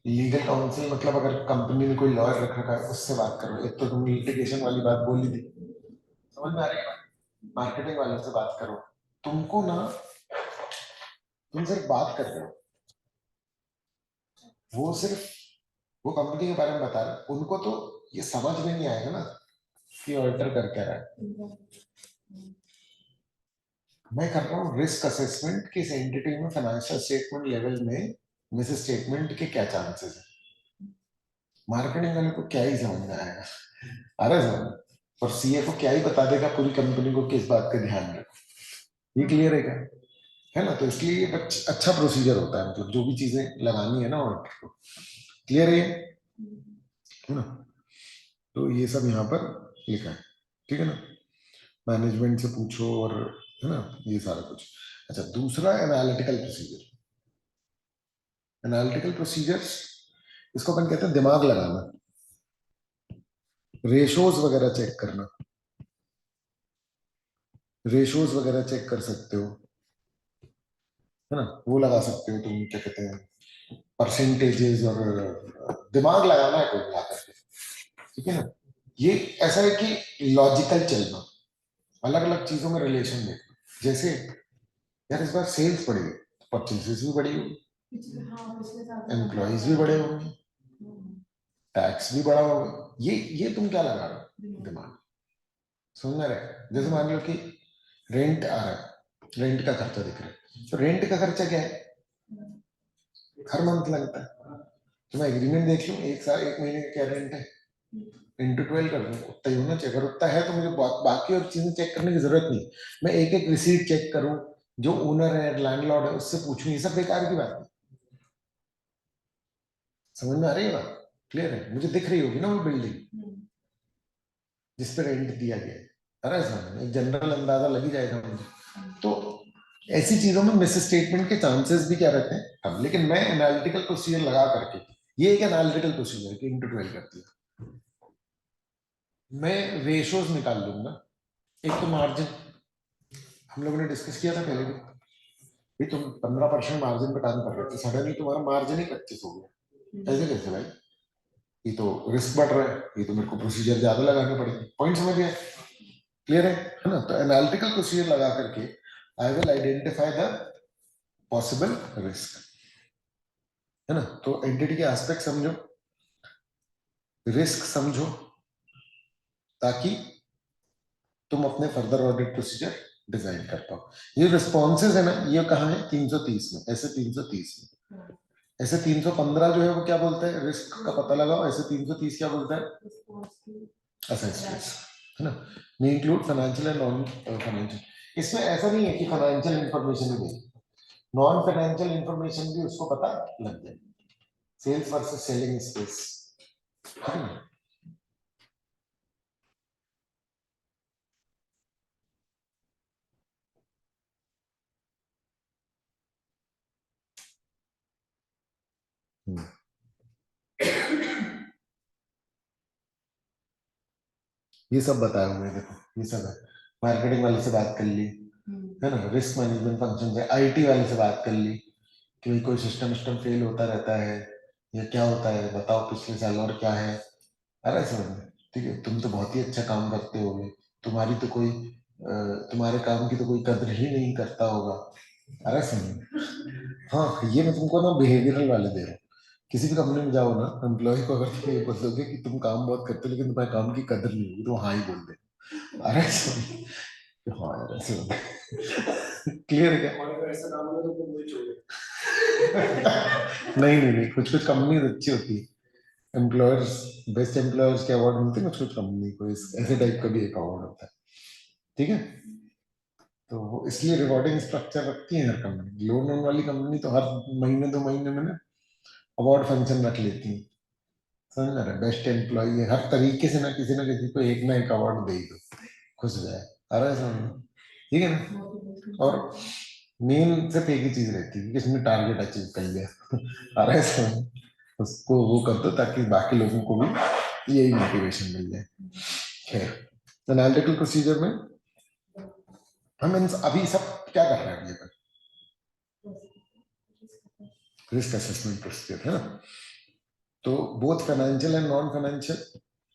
लीगल काउंसिल मतलब अगर कंपनी ने कोई लॉयर रख रखा है उससे बात करो। एक तो तुमने लिटिगेशन वाली बात बोली थी, समझ में आ रही है। मार्केटिंग वालों से बात करो। तुमको ना, तुम सिर्फ बात कर रहे हो, वो सिर्फ वो कंपनी के बारे में बता रहे हैं, उनको तो ये समझ में नहीं आएगा ना कि ऑडिटर कर क्या रहा है। मैं कर रहा हूँ रिस्क असेसमेंट कि इस एंटिटी में फाइनेंशियल स्टेटमेंट लेवल में मिस स्टेटमेंट के क्या चांसेस है। मार्केटिंग वाले को क्या ही समझ में आएगा, आ रहा है समझ। और सीए को क्या ही बता देगा पूरी कंपनी को किस बात का ध्यान रखो। ये क्लियर है क्या? है ना। तो इसलिए ये अच्छा प्रोसीजर होता है, मतलब जो भी चीजें लगानी है ना ऑडिटर को, क्लियर है ना। तो ये सब यहाँ पर लिखा है, ठीक है ना। मैनेजमेंट से पूछो और, है ना, ये सारा कुछ। अच्छा, दूसरा एनालिटिकल प्रोसीजर। एनालिटिकल प्रोसीजर्स, इसको अपन कहते हैं दिमाग लगाना, रेशोज वगैरह चेक करना। रेशोज वगैरह चेक कर सकते हो, है ना, वो लगा सकते हो तुम, क्या कहते हैं, परसेंटेजेस, और दिमाग लगाना है कोई मिला करके, ठीक है ना। ये ऐसा है कि लॉजिकल चलना, अलग अलग चीजों में रिलेशन देखना। जैसे यार इस बार सेल्स बढ़ी है, परचेजेस भी बढ़ी होगी, एम्प्लॉइज भी बढ़े होंगे, टैक्स भी बढ़ा होगा। ये तुम क्या लगा रहे हो? दिमाग। समझ रहे? जैसे मान लो कि रेंट आ रहा है, रेंट का खर्चा दिख रहा है, तो रेंट का खर्चा क्या है? हर मंथ लगता है। तो मैं एग्रीमेंट देख लूं, एक साल, एक महीने का क्या रेंट है, इंटू 12 कर दूं, उतना ही होना चाहिए। अगर उतना है तो मुझे बाकी और चीजें चेक करने की जरूरत नहीं। मैं एक एक रिसीट चेक करूं, जो ओनर है, लैंडलॉर्ड है, उससे पूछूं, ये सब बेकार की बात है। समझ में आ रही है बात? क्लियर है? मुझे दिख रही होगी ना वो बिल्डिंग जिसपे रेंट दिया गया है, अरे समझ, एक जनरल अंदाजा लग ही जाएगा मुझे। तो ऐसी चीजों में मिस स्टेटमेंट के चांसेस भी क्या रहते हैं कम। लेकिन मैं एनालिटिकल प्रोसीजर लगा करके, ये एक एनालिटिकल प्रोसीजर कि इंटू 12 कर दिया, मैं रेशोज निकाल लूंगा। एक तो मार्जिन, हम लोगों ने डिस्कस किया था पहले भी, भाई तुम 15% मार्जिन पे काम कर रहे थे, सडनली तुम्हारा मार्जिन ही 25 हो गया, ऐसे कैसे भाई? ये तो रिस्क बढ़ रहा है, ये तो मेरे को प्रोसीजर ज्यादा लगाने पड़ेंगे। पॉइंट समझ गया? क्लियर है ना। तो एनालिटिकल प्रोसीजर लगा करके I will identify the possible risk, है ना। तो एंटिटी के एस्पेक्ट समझो, रिस्क समझो, ताकि तुम अपने फर्दर ऑडिट प्रोसीजर डिजाइन कर पाओ। ये रिस्पॉन्सेज है ना, ये कहाँ है 330 में, ऐसे 330 में, ऐसे 315 जो है वो क्या बोलता है, रिस्क का पता लगाओ, ऐसे 330 क्या बोलता है, असेसमेंट्स, है ना। नहीं include financial and non financial. इसमें ऐसा नहीं है कि फाइनेंशियल इंफॉर्मेशन ही देगी, नॉन फाइनेंशियल इंफॉर्मेशन भी उसको पता लग जाए, सेल्स वर्सेस सेलिंग स्पेस। ये सब बताया हुआ है, देखो ये सब है। मार्केटिंग वाले से बात कर ली, है ना, रिस्क मैनेजमेंट फंक्शन से, आईटी वाले से बात कर ली कि भाई कोई सिस्टम सिस्टम फेल होता रहता है, या क्या होता है बताओ पिछले साल और क्या है। अरे समझ में, ठीक है, तुम तो बहुत ही अच्छा काम करते होगे, तुम्हारी तो कोई तुम्हारे काम की तो कोई कदर ही नहीं करता होगा। अरे समझ में, हाँ ये मैं तुमको ना बिहेवियरल वाले दे रहा हूँ। किसी भी कंपनी में जाओ ना, एम्प्लॉय को अगर तुम ये बोल दोगे कि तुम काम बहुत करते हो लेकिन तुम्हारे काम की कदर नहीं होगी, तो हाँ ही बोल दे। अरे समझ, हाँ यार ऐसे क्लियर है क्या? और अगर ऐसा काम हो तो तुम वही छोड़ो। नहीं नहीं नहीं, कुछ कुछ कंपनी अच्छी होती है, एम्प्लॉयर्स, बेस्ट एम्प्लॉयर्स के अवार्ड मिलते हैं कुछ कुछ कंपनी को, ऐसे टाइप का भी एक अवार्ड होता है, ठीक है। तो वो इसलिए रिवॉर्डिंग स्ट्रक्चर रखती है हर कंपनी। लोन लोन वाली कंपनी तो हर महीने 2 महीने में ना अवार्ड फंक्शन रख लेती है, समझ रहे, बेस्ट एम्प्लॉय है, हर तरीके से ना किसी को एक ना एक अवार्ड दे दो, खुश हो जाए। अरे समझ, ठीक है ना। और मेन सिर्फ एक ही चीज रहती है कि किसने टारगेट अचीव कर लिया। अरे समझ, उसको वो कर दो ताकि बाकी लोगों को भी यही मोटिवेशन मिल जाए। खैर एनालिटिकल प्रोसीजर में हम अभी सब क्या कर रहे हैं, अभी पर रिस्क असेसमेंट प्रोसीजर है ना। तो both financial and non financial,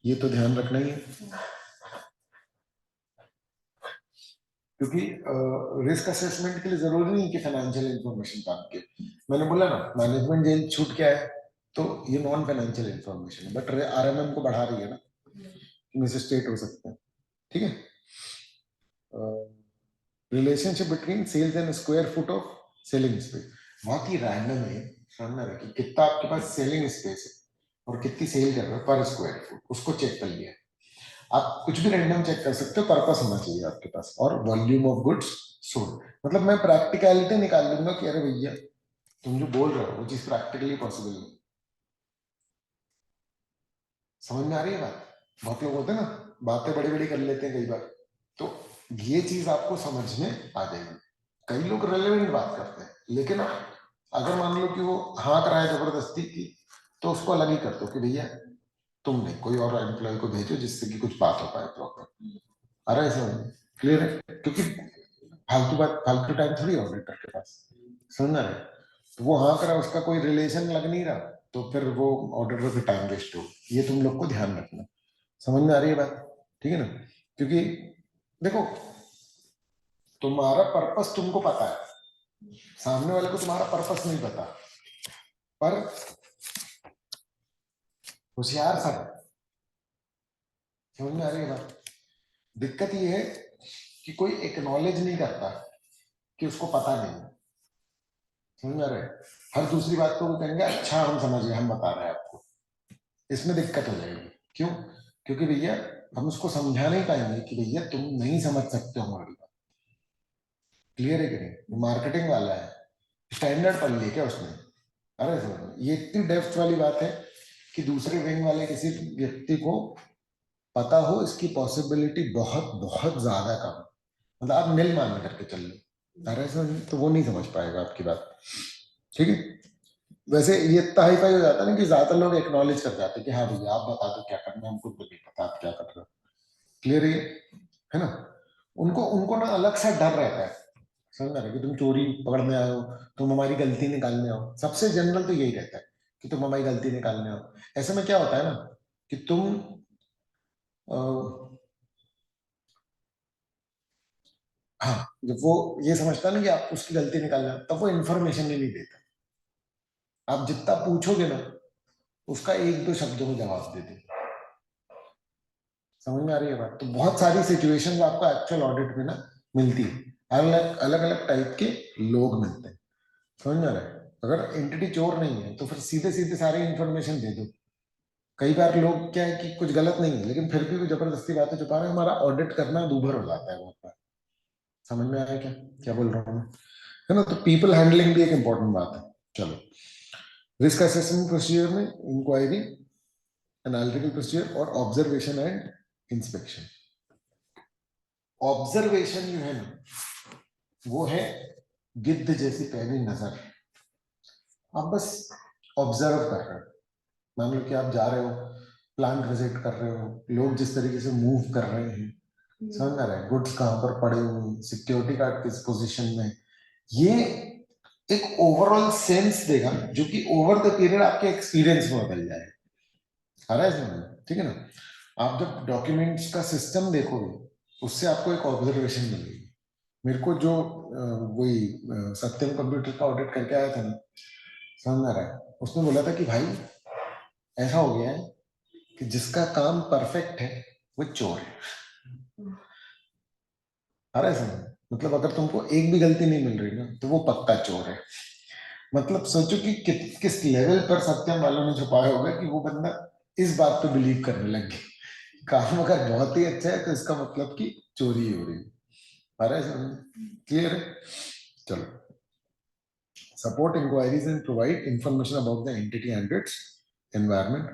ये तो ध्यान रखना ही है, क्योंकि रिस्क असेसमेंट के लिए जरूरी नहीं कि फाइनेंशियल इंफॉर्मेशन काम के। मैंने बोला ना मैनेजमेंट जेल छूट क्या है, तो ये नॉन फाइनेंशियल इंफॉर्मेशन है, बट आरएमएम को बढ़ा रही है ना, इनमें से स्टेट हो सकते हैं, ठीक है। Relationship between sales and square foot of selling space, बहुत ही रैंडम है, समझना है कि कितना आपके पास सेलिंग स्पेस है और कितनी सेल कर रहे हो पर स्क्वायर फुट, उसको चेक कर लिया। आप कुछ भी रैंडम चेक कर सकते हो, पर्पस होना चाहिए आपके पास, और वॉल्यूम ऑफ गुड्स सोल्ड। मतलब मैं प्रैक्टिकलिटी निकाल लूंगा कि अरे भैया तुम जो बोल रहे हो वो चीज प्रैक्टिकली पॉसिबल नहीं। समझ में आ रही है बात? बहुत लोग होते हैं ना बातें बड़ी बड़ी कर लेते हैं कई बार, तो ये चीज आपको समझ में आ जाएगी। कई लोग रेलेवेंट बात करते हैं, लेकिन अगर मान लो कि वो हाँ कराए जबरदस्ती की, तो उसको अलग ही कर दो कि भैया तुम नहीं कोई और एम्प्लॉय को भेजो जिससे कि कुछ बात हो पाए प्रॉपर। अरे ऐसा क्लियर है, क्योंकि फालतू बात फालतू टाइम थोड़ी ऑडिटर के पास, समझ रहे, तो वो हाँ करा उसका कोई रिलेशन लग नहीं रहा, तो फिर वो ऑडिटर का टाइम वेस्ट हो, ये तुम लोग को ध्यान रखना। समझ में आ रही है बात? ठीक है ना, क्योंकि देखो तुम्हारा पर्पस तुमको पता है, सामने वाले को तुम्हारा पर्पस नहीं पता, पर होशियार सब है। समझ में आ रही है बात? दिक्कत ये है कि कोई एक्नॉलेज नहीं करता कि उसको पता नहीं है। समझ में आ रहा है? हर दूसरी बात को वो कहेंगे अच्छा हम समझ गए, हम बता रहे हैं आपको। इसमें दिक्कत हो जाएगी, क्यों? क्योंकि भैया हम उसको समझा नहीं पाएंगे कि भैया तुम नहीं समझ सकते हो हमारी बात। क्लियर है कि नहीं? मार्केटिंग वाला है, स्टैंडर्ड पढ़ लिया क्या उसने? अरे सर ये इतनी डेप्थ वाली बात है कि दूसरे विंग वाले किसी व्यक्ति को पता हो इसकी पॉसिबिलिटी बहुत बहुत ज्यादा कम है। मतलब आप नील मान करके चल लो, अरे सर तो वो नहीं समझ पाएगा आपकी बात, ठीक है। वैसे ये इतना हाई फाई हो जाता है ना कि ज्यादातर लोग एक्नॉलेज कर जाते हैं कि हाँ भैया आप बता दो क्या करना है, हमको तो नहीं पता आप क्या कर रहे हो। क्लियर है ना? उनको उनको ना अलग सा डर रहता है, समझ में आ रहा है कि तुम चोरी पकड़ने आए हो, तुम हमारी गलती निकालने आओ। सबसे जनरल तो यही रहता है कि तुम हमारी गलती निकालने आओ। ऐसे में क्या होता है ना कि तुम अ, हाँ जब वो ये समझता है ना कि आप उसकी गलती निकालना है, तब वो इन्फॉर्मेशन ही नहीं देता। आप जितना पूछोगे ना उसका एक दो शब्दों में जवाब दे दे। समझ में आ रही है बात? तो बहुत सारी सिचुएशंस आपको एक्चुअल ऑडिट में ना मिलती है, अलग अलग अलग टाइप के लोग मिलते हैं, समझ में आ रहा है? अगर एंटिटी चोर नहीं है तो फिर सीधे सीधे सारी इंफॉर्मेशन दे दो। कई बार लोग क्या है कि कुछ गलत नहीं है लेकिन फिर भी वो जबरदस्ती बातें छुपा रहे हैं, हमारा ऑडिट करना दूभर हो जाता है बहुत बार। समझ में आया क्या क्या बोल रहा हूँ मैं? है ना? तो पीपल हैंडलिंग भी एक इंपॉर्टेंट बात है। चलो, रिस्क असेसमेंट प्रोसीजर में इंक्वायरी, एनालिटिकल प्रोसीजर और ऑब्जर्वेशन एंड इंस्पेक्शन। ऑब्जर्वेशन जो है ना वो है गिद्ध जैसी पहली नजर। आप बस ऑब्जर्व कर रहे हो। मान लो कि आप जा रहे हो, प्लांट विजिट कर रहे हो, लोग जिस तरीके से मूव कर रहे हैं, समझ में आ रहा है, गुड्स कहाँ पर पड़े हुए हैं, सिक्योरिटी गार्ड किस पोजीशन में, ये एक ओवरऑल सेंस देगा जो कि ओवर द पीरियड आपके एक्सपीरियंस में बदल जाए। आ रहा है समझ में? ठीक है ना? आप जब डॉक्यूमेंट्स का सिस्टम देखोगे उससे आपको एक ऑब्जर्वेशन मिलेगी। मेरे को जो वही सत्यम कंप्यूटर का ऑडिट करके आया था ना, समझ में आ रहा है, उसने बोला था कि भाई ऐसा हो गया है कि जिसका काम परफेक्ट है वो चोर है। आ रहा है समझ में? मतलब अगर तुमको एक भी गलती नहीं मिल रही ना तो वो पक्का चोर है। मतलब सोचो कि किस लेवल पर सत्यम वालों ने छुपाया होगा कि वो बंदा इस बात पे बिलीव करने लग गया, काम अगर बहुत ही अच्छा है तो इसका मतलब कि चोरी हो रही है। आ रहा है समझ में? क्लियर है? चलो, support inquiries and provide information about the entity and its environment.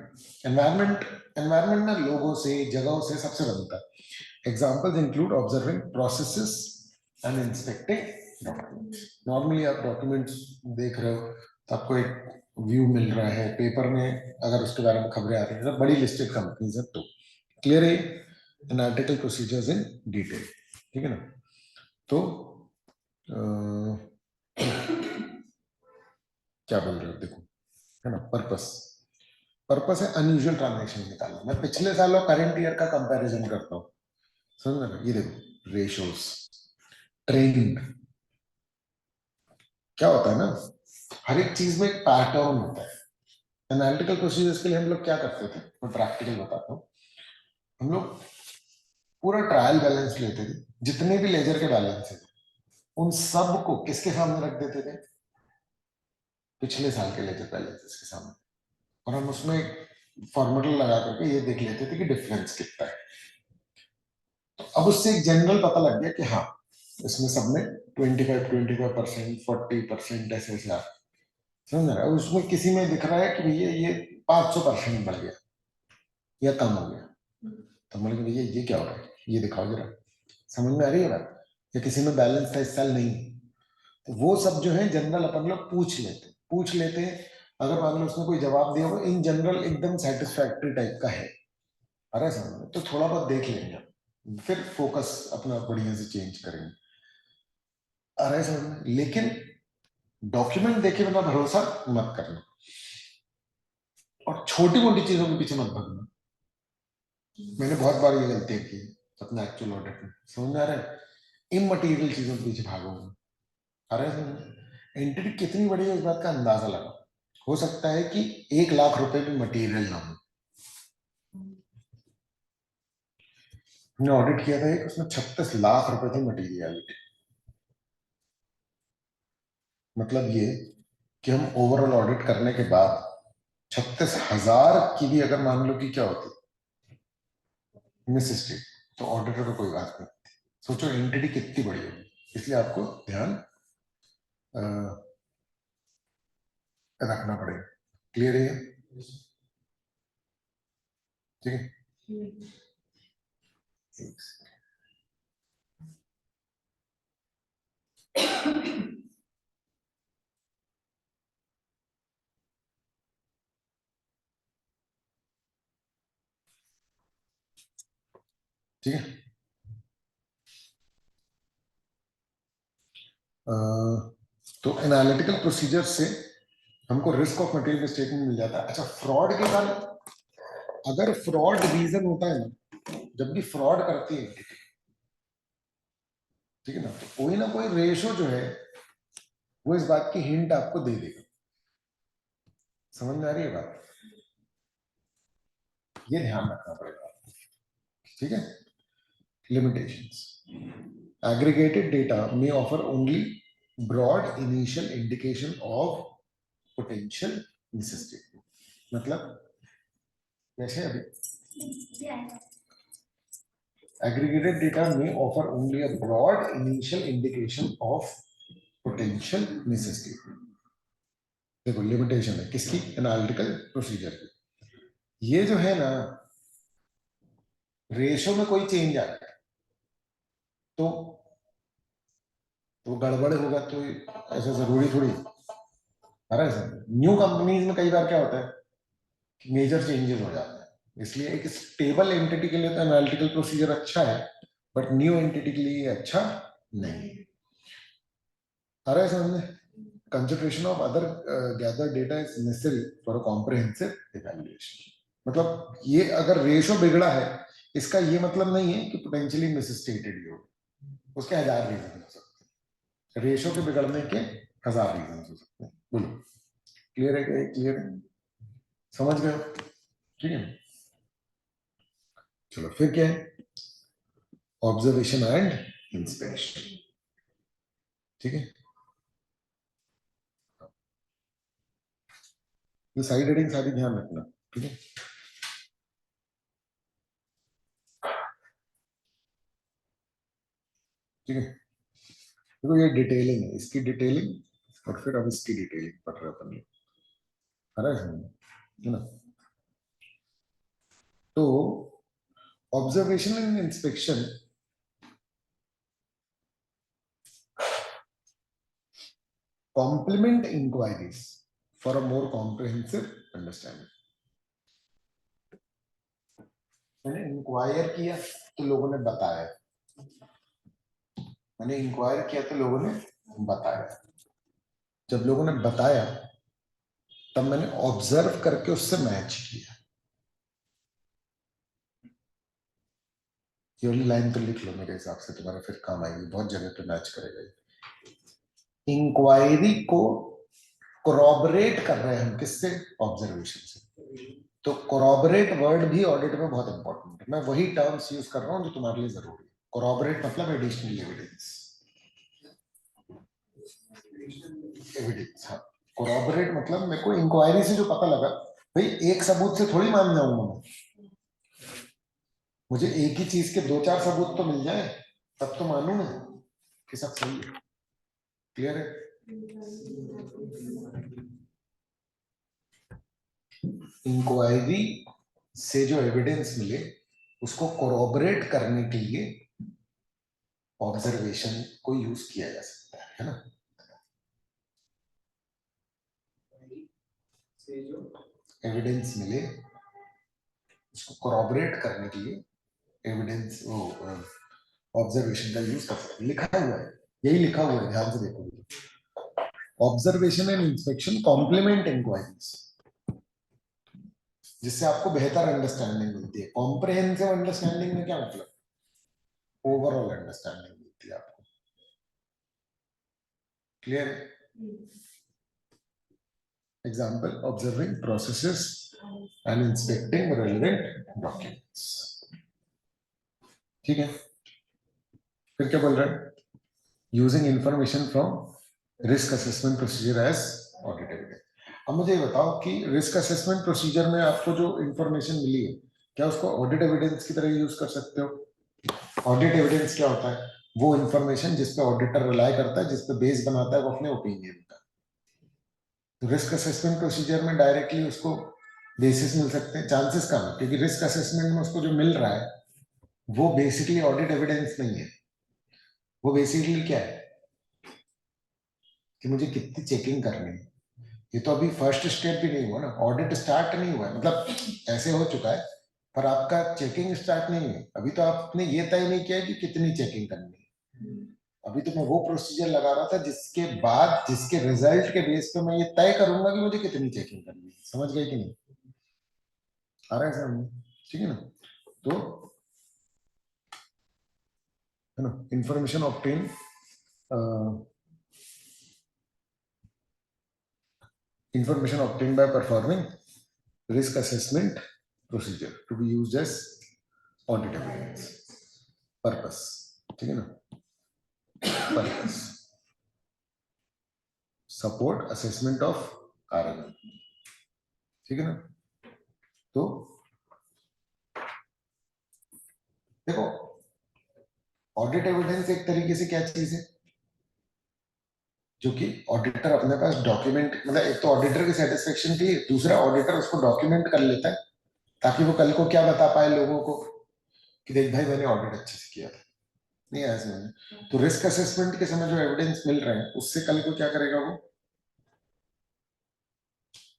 environment ना लोगों से, जगहों से सबसे बनता है। Examples include observing processes and inspecting documents. Normally आप documents देख रहे हो तो आपको एक व्यू मिल रहा है, पेपर में अगर उसके बारे में खबरें आ रही हैं, बड़ी लिस्टेड कंपनीज है तो क्लियर है, एनालिटिकल प्रोसीजर्स इन डिटेल। ठीक है ना? तो क्या बोल रहे हो देखो, है ना? पर्पस, पर्पस है अनयूजुअल ट्रांजैक्शन निकालना। मैं पिछले साल और करंट ईयर का कंपैरिजन करता हूँ, समझ रहे? ये देखो, रेशियोज, ट्रेंड, क्या होता है ना, हर एक चीज में एक पैटर्न होता है। एनालिटिकल प्रोसीजर्स के लिए हम लोग क्या करते थे, मैं प्रैक्टिकल बताता हूँ। हम लोग पूरा ट्रायल बैलेंस लेते थे, जितने भी लेजर के बैलेंस थे उन सब को किसके सामने रख देते थे? पिछले साल के लेजर बैलेंसेस के सामने, और हम उसमें फॉर्मूला लगा करके ये देख लेते थे कि डिफरेंस कितना है। तो अब उससे एक जनरल पता लग गया कि हाँ इसमें सब में 25% 40% ऐसे ऐसे आ, समझ रहा है? उसमें किसी में दिख रहा है कि भैया ये 500% बढ़ गया या कम हो गया, तो बोले कि भैया ये क्या हो रहा है, ये दिखाओ जरा। समझ में आ रही है बात? या किसी में बैलेंस था इस साल नहीं, तो वो सब जो है जनरल अपन लोग पूछ लेते हैं। अगर मान लो उसने कोई जवाब दिया हो इन जनरल एकदम सेटिस्फैक्टरी टाइप का है, अरे समझ में, तो थोड़ा बहुत देख लेंगे, फिर फोकस अपना बढ़िया से चेंज करेंगे। अरे समझ में? लेकिन डॉक्यूमेंट देखे बिना भरोसा मत करना, और छोटी मोटी चीजों के पीछे मत भागना। मैंने बहुत बार ये गलतियां की अपना एक्चुअल ऑडिट में, समझ में आ रहा है? इमटेरियल चीजों के पीछे भागो। अरे एंटिटी कितनी बड़ी है इस बात का अंदाजा लगा, हो सकता है कि 1 लाख रुपए भी मटेरियल ना हो। हमने ऑडिट किया था एक, उसमें 36 लाख रुपए थी मटीरियलिटी। मतलब ये कि हम ओवरऑल ऑडिट करने के बाद 36,000 की भी अगर मान लो कि क्या होती मिस स्टेट, तो ऑडिटर को कोई बात नहीं। सोचो एंटिटी कितनी बड़ी होगी, इसलिए आपको ध्यान रखना पड़ेगा। क्लियर है? ठीक है, ठीक है। तो एनालिटिकल प्रोसीजर से हमको रिस्क ऑफ मटेरियल स्टेटमेंट मिल जाता है। अच्छा, फ्रॉड के कारण, अगर फ्रॉड रीजन होता है ना, जब भी फ्रॉड करती है entity, ठीक है ना, तो कोई ना कोई रेशो जो है वो इस बात की हिंट आपको दे देगा। समझ में आ रही है बात? ये ध्यान रखना पड़ेगा। ठीक है, limitations. Aggregated data may offer only broad initial indication of potential misstatement. मतलब कैसे अभी aggregated data may offer only a broad initial indication of potential misstatement. देखो लिमिटेशन है किसकी, एनालिटिकल प्रोसीजर की. ये जो है ना, रेशो में कोई चेंज आ रहा है तो गड़बड़ होगा, तो ऐसा जरूरी थोड़ी है. न्यू कंपनीज में कई बार क्या होता है कि मेजर चेंजेस हो जाते हैं, इसलिए एक स्टेबल एंटिटी के लिए तो एनालिटिकल प्रोसीजर अच्छा है, बट न्यू एंटिटी के लिए अच्छा नहीं है. आ रहा है समझ में? Consideration of other gather data is necessary for a comprehensive evaluation. मतलब ये अगर रेशो बिगड़ा है, इसका ये मतलब नहीं है कि पोटेंशियली मिसस्टेटेड ही हो, उसके 1000 रीजन हो सकते हैं. रेशो के बिगड़ने के 1000 रीजन हो सकते हैं. बोलो क्लियर है क्या? क्लियर है, समझ गए? ठीक है, चलो फिर क्या है, ऑब्जर्वेशन एंड इंस्पेक्शन. ठीक है, ये साइड हेडिंग सारी ध्यान रखना. ठीक है, ठीक है, देखो ये डिटेलिंग है, इसकी डिटेलिंग और फिर अब इसकी डिटेलिंग पढ़ रहे अपन लोग. है ना? तो observation and inspection complement inquiries for a more comprehensive understanding. मैंने इंक्वायर किया तो लोगों ने बताया, मैंने इंक्वायर किया तो लोगों ने बताया. जब लोगों ने बताया तब मैंने ऑब्जर्व करके उससे मैच किया. ये वाली लाइन तो लिख लो, मेरे हिसाब से तुम्हारा फिर काम आएगी, बहुत जगह पे मैच करेगा. इंक्वायरी को कोरॉबरेट कर रहे हैं हम किससे? ऑब्जर्वेशन से. तो कोरॉबरेट वर्ड भी ऑडिट में बहुत इंपॉर्टेंट है. मैं वही टर्म्स यूज कर रहा हूं जो तुम्हारे लिए जरूरी है. कोरॉबरेट मतलब एडिशनल एविडेंस. एविडेंस, हाँ. कोरॉबरेट मतलब मेरे को इंक्वायरी से जो पता लगा, भाई एक सबूत से थोड़ी मान जाऊंगा मैं. मुझे एक ही चीज के 2-4 सबूत तो मिल जाए तब तो मानू मैं कि सब सही है. क्लियर है? इंक्वायरी से जो एविडेंस मिले उसको कोरॉबरेट करने के लिए ऑब्जर्वेशन को यूज किया जा सकता है ना? एविडेंस मिले उसको कोरॉबरेट करने के लिए एविडेंस ऑब्जर्वेशन का यूज कर सकते हैं. लिखा हुआ है, यही लिखा हुआ है, ध्यान से देखो. Observation and inspection complement inquiries, जिससे आपको बेहतर अंडरस्टैंडिंग मिलती है. कॉम्प्रिहेंसिव अंडरस्टैंडिंग में क्या मतलब? ओवरऑल अंडरस्टैंडिंग मिलती है आपको. क्लियर है? Example, observing processes and inspecting relevant documents. ठीक है, फिर क्या बोल रहे हैं? Using information from risk assessment procedure as audit evidence. अब मुझे ये बताओ कि रिस्क असेसमेंट प्रोसीजर में आपको जो इंफॉर्मेशन मिली है, क्या उसको ऑडिट एविडेंस की तरह यूज कर सकते हो? ऑडिट एविडेंस क्या होता है? वो इंफॉर्मेशन जिस पे ऑडिटर रिलाई करता है, जिस पे बेस बनाता है वो अपने ओपिनियन का. तो रिस्क असेसमेंट प्रोसीजर में डायरेक्टली उसको बेसिस मिल सकते हैं, चांसेस कम है, क्योंकि रिस्क असेसमेंट में उसको जो मिल रहा है वो बेसिकली ऑडिट एविडेंस नहीं है. वो बेसिकली क्या है कि मुझे कितनी चेकिंग करनी है. ये तो अभी फर्स्ट स्टेप भी नहीं हुआ ना, ऑडिट स्टार्ट नहीं हुआ है, मतलब ऐसे हो चुका है पर आपका चेकिंग स्टार्ट नहीं है. अभी तो आपने ये तय नहीं किया कि कितनी चेकिंग करनी है. अभी तो मैं वो प्रोसीजर लगा रहा था जिसके बाद, जिसके रिजल्ट के बेस पे मैं ये तय करूंगा कि मुझे कितनी चेकिंग करनी है. समझ गए कि नहीं? आ रहा है समझ? ठीक है ना? तो है ना, information obtain information obtained by performing risk assessment procedure to be used as audit evidence. Purpose, ठीक है ना, purpose support assessment of RMM, ठीक है ना। तो देखो ऑडिट एविडेंस एक तरीके से क्या चीज है, जो कि ऑडिटर अपने पास डॉक्यूमेंट, मतलब एक तो ऑडिटर की सेटिस्फेक्शन के लिए, दूसरा ऑडिटर उसको डॉक्यूमेंट कर लेता है ताकि वो कल को क्या बता पाए लोगों को कि देख भाई मैंने ऑडिट अच्छे से किया था, नहीं ऐसे नहीं। तो रिस्क असेसमेंट के समय जो एविडेंस मिल रहे हैं उससे कल को क्या करेगा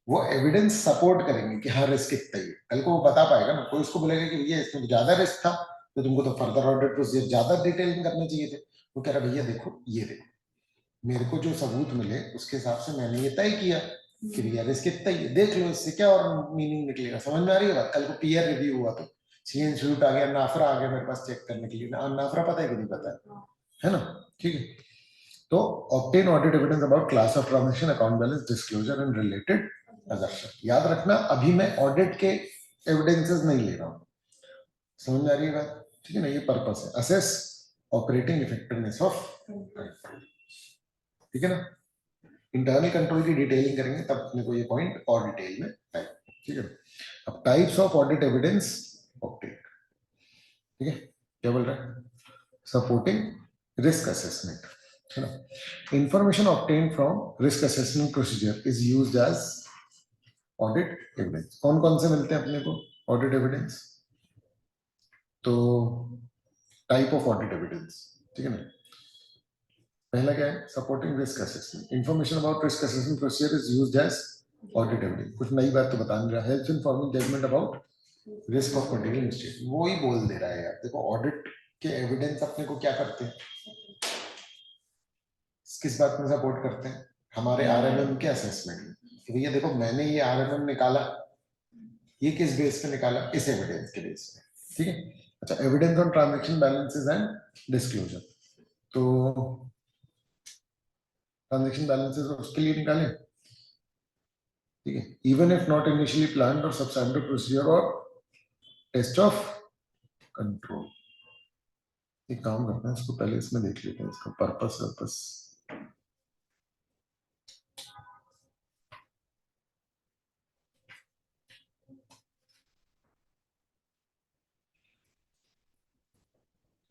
वो एविडेंस सपोर्ट करेंगे कि हाँ रिस्क इतना ही है, कल को वो बता पाएगा ना। कोई उसको बोलेगा कि भैया इसमें तो ज्यादा रिस्क था तो तुमको तो फर्दर ऑडिट प्रोसीजर ज्यादा डिटेल में करने चाहिए थे। वो कह रहा भैया देखो ये देखो मेरे को जो सबूत मिले उसके हिसाब से मैंने ये तय किया कि भैया रिस्क इतना ही है, देख लो इससे क्या और मीनिंग निकलेगा। समझ में आ रही है बात। कल को पीयर रिव्यू हुआ तो सी इंस्टीट्यूट आ गया, नाफरा आ गया मेरे पास चेक करने के लिए, नाफरा पता है कि नहीं पता है ना, ठीक है। तो obtain audit evidence about class of transaction, account balance, disclosure and related assumption। याद रखना अभी मैं ऑडिट के एविडेंसेस नहीं ले रहा हूं, समझ में आ रही है बात, ठीक है ना। ये पर्पस है, assess operating effectiveness of control, ठीक है ना। इंटरनल कंट्रोल की डिटेलिंग करेंगे तब अपने को ये पॉइंट और डिटेल में आएगा, ठीक है। अब types of audit evidence obtain, ठीक है, क्या बोल रहा है, सपोर्टिंग रिस्क असेसमेंट, है ना। Information obtain from risk assessment procedure is used as audit evidence. कौन कौन से मिलते हैं अपने को ऑडिट एविडेंस, तो टाइप ऑफ ऑडिट एविडेंस, ठीक है ना। पहला क्या है, supporting risk assessment, information about risk assessment procedure is used as audit evidence. कुछ नई बात तो बता नहीं रहा, helps in forming judgement about risk of particular mistake, वो ही बोल दे रहा है यार। देखो ऑडिट के एविडेंस अपने को क्या करते हैं, किस बात में सपोर्ट करते हैं, हमारे आरएमएम के असेसमेंट में कि भैया देखो मैंने ये आरएमएम निकाला, ये किस बेस पे निकाला, इस एविडेंस के बेस पे, ठीक है। अच्छा, evidence on transaction balances and disclosure, तो ट्रांजैक्शन बैलेंसेस उसके लिए निकाले, ठीक है। Even if not initially planned और सब्सटैंडर्ड प्रोसीजर और टेस्ट ऑफ कंट्रोल। एक काम करते हैं, इसको पहले इसमें देख लेते हैं, इसका पर्पस।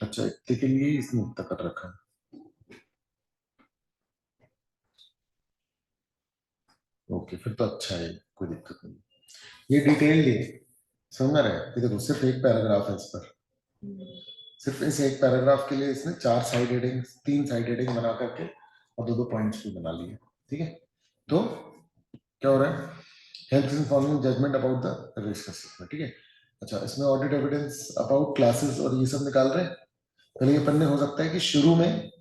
अच्छा, इतने के लिए इसने इतना कर रखा है, ओके फिर तो अच्छा है, कोई दिक्कत नहीं। ये डिटेल लिए समझ रहे हैं, ये देखो सिर्फ एक पैराग्राफ है इस पर, सिर्फ इस एक पैराग्राफ के लिए इसने 4 साइड हेडिंग 3 साइड हेडिंग बना करके और 2 पॉइंट्स भी बना लिए, ठीक है। तो क्या हो रहा है, helps in forming judgement about the risk assessment, ठीक है। अच्छा, इसमें ऑडिट एविडेंस अबाउट क्लासेस और ये सब निकाल रहे हैं। पहले ये पन्ने हो सकता है कि शुरू में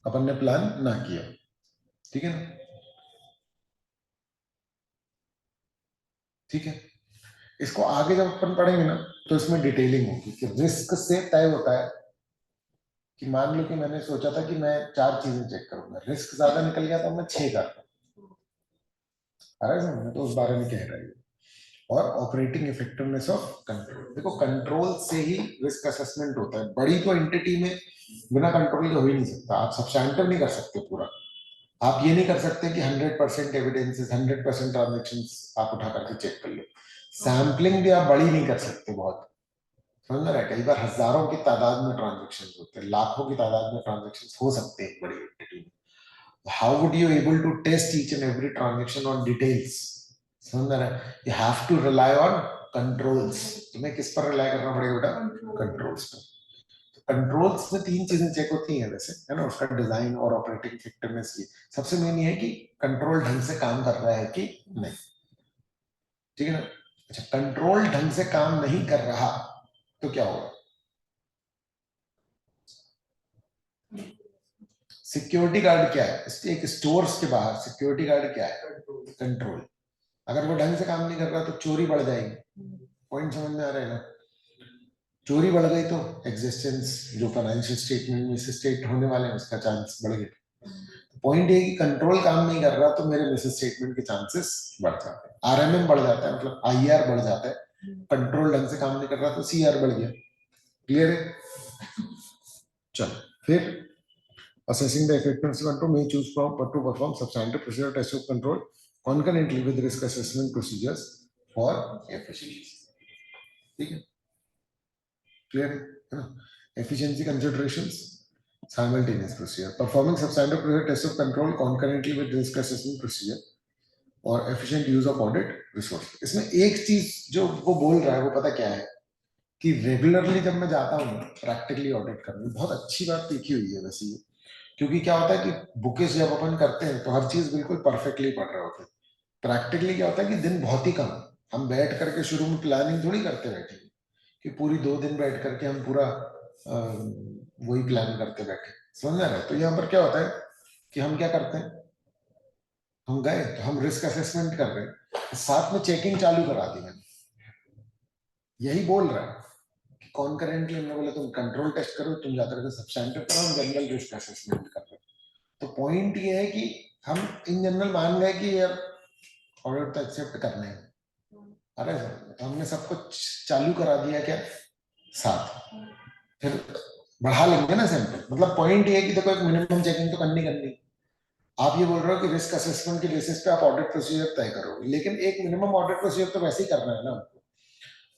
अपन ने प्लान ना किया, ठीक है ना, ठीक है। इसको आगे जब अपन पढ़ेंगे ना तो इसमें डिटेलिंग होगी कि रिस्क से तय होता है कि मान लो कि मैंने सोचा था कि मैं 4 चीजें चेक करूंगा, रिस्क ज्यादा निकल गया तो मैं 6 करता हूँ, मैं तो उस बारे में कह रहा हूँ। और ऑपरेटिंग इफेक्टिवनेस ऑफ कंट्रोल, देखो कंट्रोल से ही रिस्क असेसमेंट होता है। बड़ी तो एंटिटी में बिना कंट्रोल के हो ही नहीं सकता, आप सब्सटैंटिव नहीं कर सकते पूरा। आप ये नहीं कर सकते कि 100% एविडेंसेस 100% ट्रांजैक्शंस आप उठा करके चेक कर लो। सैम्पलिंग भी आप बड़ी नहीं कर सकते बहुत, समझ रहे हैं। कई बार हजारों की तादाद में ट्रांजैक्शंस होते हैं, लाखों की तादाद में ट्रांजैक्शंस हो सकते हैं बड़ी एंटिटी में। How would you able to test each and every transaction on details, समझ रहे हैं। You have to rely on controls. तुम्हें किस पर रिलाई करना पड़ेगा बेटा, कंट्रोल्स पर। कंट्रोल्स में 3 चीजें चेक होती हैं वैसे, है ना, उसका डिजाइन और ऑपरेटिंग इफेक्टिवनेस की। सबसे मेन ये है कि कंट्रोल ढंग से काम कर रहा है कि नहीं, ठीक है ना। अच्छा, कंट्रोल ढंग से काम नहीं कर रहा तो क्या होगा, सिक्योरिटी गार्ड क्या है, एक स्टोर्स के बाहर सिक्योरिटी गार्ड क्या है, कंट्रोल। अगर वो ढंग से काम नहीं कर रहा तो चोरी बढ़ जाएगी, पॉइंट समझ में आ रहा है ना। चोरी बढ़ गई तो एग्जिस्टेंस जो फाइनेंशियल स्टेटमेंट में स्टेट होने वाले हैं उसका चांस बढ़ गया। पॉइंट ये कि कंट्रोल काम नहीं कर रहा तो मेरे मिस स्टेटमेंट के चांसेस बढ़ जाते हैं, आरएमएम बढ़ जाता है, मतलब आईआर बढ़ जाता है, कंट्रोल ढंग से काम नहीं कर रहा तो सीआर बढ़ गया। क्लियर है? चलो फिर assessing the effectiveness of control may choose from to perform substantive procedure test of control concurrently with risk assessment procedures for efficiency. ठीक है? क्लियर है ना? Efficiency considerations, simultaneous procedure, performing substantive procedure test of control concurrently with risk assessment procedure और efficient use of audit resource. इसमें एक चीज जो वो बोल रहा है वो पता क्या है कि रेगुलरली जब मैं जाता हूँ प्रैक्टिकली ऑडिट करने, बहुत अच्छी बात लिखी हुई है वैसे ये, क्योंकि क्या होता है कि बुकिश जब अपन करते हैं तो हर चीज बिल्कुल परफेक्टली पढ़ रहे होते हैं। प्रैक्टिकली क्या होता है कि दिन बहुत ही कम है, हम बैठ करके शुरू में प्लानिंग थोड़ी करते बैठे कि पूरी 2 दिन बैठ करके हम पूरा वही प्लान करते बैठे, समझ रहे? तो यहाँ पर क्या होता है कि हम क्या करते हैं, हम गए तो हम रिस्क असेसमेंट कर रहे हैं, साथ में चेकिंग चालू करा दी मैंने, यही बोल रहा है कि कॉन्करेंटली हमने बोला तुम कंट्रोल टेस्ट करो, तुम जाकर के सब्सटेंटिव करो, हम जनरल रिस्क असेसमेंट कर रहे हो। तो पॉइंट ये है कि हम इन जनरल मान गए कि यार ऑडिट तो एक्सेप्ट करने हैं, अरे सर तो हमने सब कुछ चालू करा दिया क्या साथ, फिर बढ़ा लेंगे ना सैंपल। मतलब पॉइंट ये है कि देखो एक मिनिमम चेकिंग तो करनी करनी, आप ये बोल रहे हो कि रिस्क असेसमेंट के बेसिस पे आप ऑडिट प्रोसीजर तय करोगे, लेकिन एक मिनिमम ऑडिट प्रोसीजर तो वैसे ही करना है ना हमको,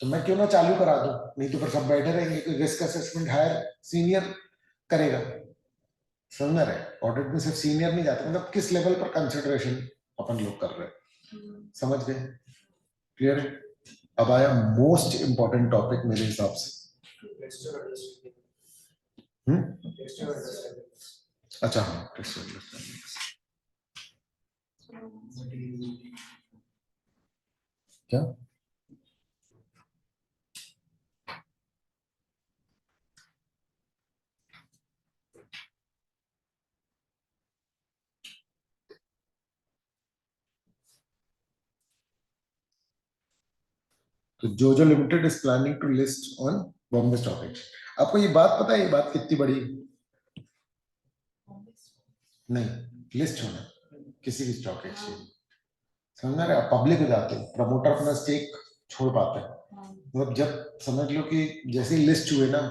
तो मैं क्यों ना चालू करा दूं, नहीं तो फिर सब बैठे रहेंगे कि रिस्क असेसमेंट हायर सीनियर करेगा, समझ रहे? ऑडिट में सिर्फ सीनियर नहीं जाते, मतलब किस लेवल पर कंसिडरेशन अपन लोग कर रहे हैं, समझ गए? क्लियर है? अब आया मोस्ट इंपॉर्टेंट टॉपिक मेरे हिसाब से। अच्छा हाँ, क्या तो Jojo limited is planning to list on Bombay stock exchange. आपको ये बात पता है, ये बात कितनी बड़ी? नहीं, लिस्ट होना किसी भी स्टॉक एक्सचेंज, समझ रहे? आप पब्लिक हो जाते हो, प्रमोटर अपना स्टेक छोड़ पाते हैं, मतलब जब समझ लो कि जैसे ही लिस्ट हुए ना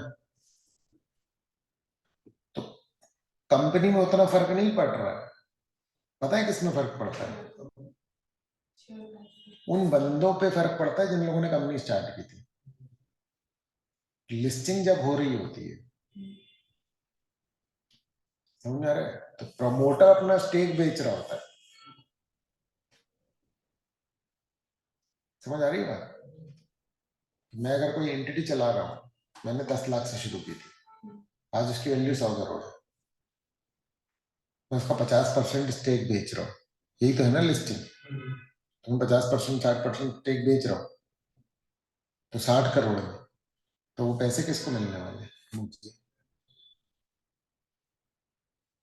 तो कंपनी में उतना फर्क नहीं पड़ रहा है। पता है किसमें फर्क पड़ता है? उन बंदों पे फर्क पड़ता है जिन लोगों ने कंपनी स्टार्ट की थी। लिस्टिंग जब हो रही होती है, समझ आ रहा है, तो प्रमोटर अपना स्टेक बेच रहा होता है, समझ आ रही है बात? मैं अगर कोई एंटिटी चला रहा हूं, मैंने 10 लाख से शुरू की थी, आज उसकी वैल्यू 100 करोड़ है, मैं उसका 50% स्टेक बेच रहा हूँ, यही तो है ना लिस्टिंग। तुम 50% 60% स्टेक बेच रहा हूँ तो 60 करोड़ है, तो वो पैसे किसको मिलने वाले हैं? मुझे।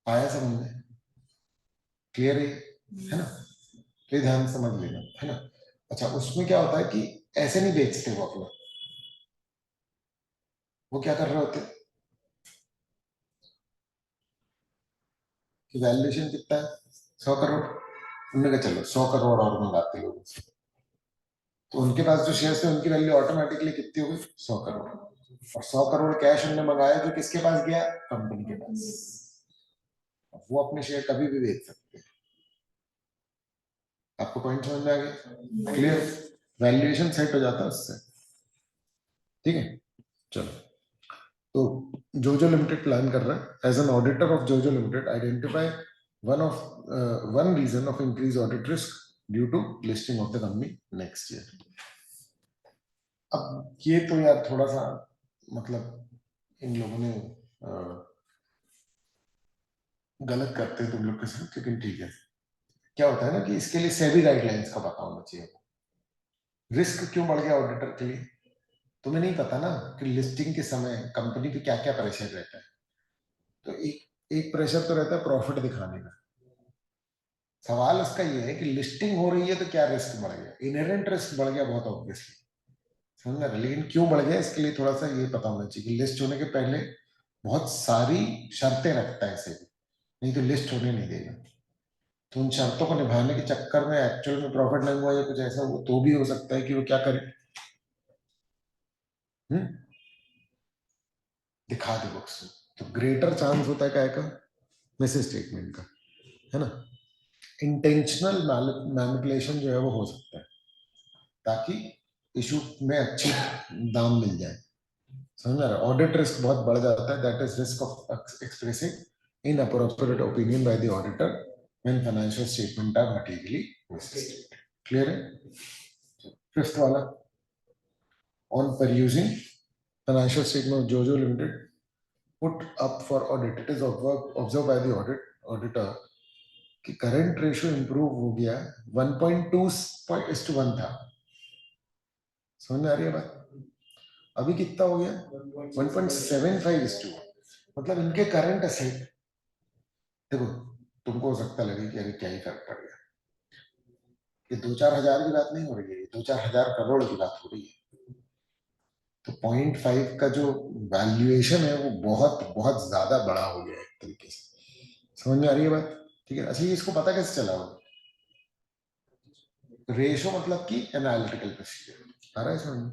आया समझ में? क्लियर है ना? तो ध्यान समझ लेना, है ना? अच्छा, उसमें क्या होता है कि ऐसे नहीं बेचते वो अपना, वो क्या कर रहे होते हैं कि वैल्यूएशन कितना है, 100 करोड़, उन्होंने कहा चलो 100 करोड़ और मंगाते लोगों से, तो उनके पास जो शेयर्स थे उनकी वैल्यू ऑटोमेटिकली कितनी हो गई? 100 करोड़। और 100 करोड़ कैश उन्होंने मंगाया जो किसके पास गया? कंपनी के पास। वो अपने शेयर कभी भी बेच सकते हैं। आपको पॉइंट समझ में आ गया? क्लियर? वैल्यूएशन सेट हो जाता है उससे, ठीक है? चलो, तो जोजो लिमिटेड प्लान कर रहा है as an auditor of Jojo limited identify one reason of increase audit risk due to listing of the company next year. अब ये तो यार थोड़ा सा मतलब इन लोगों ने गलत करते हैं तुम लोग के साथ, लेकिन ठीक है। क्या होता है ना कि इसके लिए सेबी गाइडलाइंस का पता होना चाहिए। रिस्क क्यों बढ़ गया ऑडिटर के लिए? तुम्हें नहीं पता ना कि लिस्टिंग के समय कंपनी पे क्या क्या प्रेशर रहता है। तो एक एक प्रेशर तो रहता है प्रॉफिट दिखाने का। सवाल उसका ये है कि लिस्टिंग हो रही है तो क्या रिस्क बढ़ गया? इनहेरेंट रिस्क बढ़ गया बहुत ऑब्वियसली, समझ रहे? लेकिन क्यों बढ़ गया इसके लिए थोड़ा सा ये पता होना चाहिए कि लिस्ट होने के पहले बहुत सारी शर्तें रखता है सेबी, नहीं तो लिस्ट होने नहीं देगा। तो उन शर्तों को निभाने के चक्कर में एक्चुअल में प्रॉफिट नहीं हुआ या कुछ ऐसा हुआ तो भी हो सकता है कि वो क्या करे, दिखा दे बुक्स में, तो ग्रेटर चांस होता है क्या का, मिस स्टेटमेंट का, है ना। इंटेंशनल मैनिपुलेशन जो है वो हो सकता है ताकि इशू में अच्छी दाम मिल जाए, समझ रहा है। ऑडिट रिस्क बहुत बढ़ जाता है, that is risk of expressing inappropriate opinion by the auditor when financial statement are materially misstated. Clear है। फिफ्थ वाला, on perusing financial statement of Jojo limited put up for audit, it is observed by the auditor कि current ratio improve हो गया, 1.2:1 था, समझ में आ रही है बात। अभी कितना हो गया, 1.75:1, मतलब इनके करंट असेट, देखो तुमको हो सकता लगे कि अरे क्या ही फर्क पड़ गया, ये 2-4 हजार की बात नहीं हो रही है, 2-4 हजार करोड़ की बात हो रही है। तो 0.5 का जो वैल्यूएशन है वो बहुत बहुत ज्यादा बड़ा हो गया है एक तरीके से, समझ में आ रही है बात। ठीक है, अच्छा इसको पता कैसे चला हो, रेशो मतलब कि एनालिटिकल प्रोसीजर आ रहा है समझ में,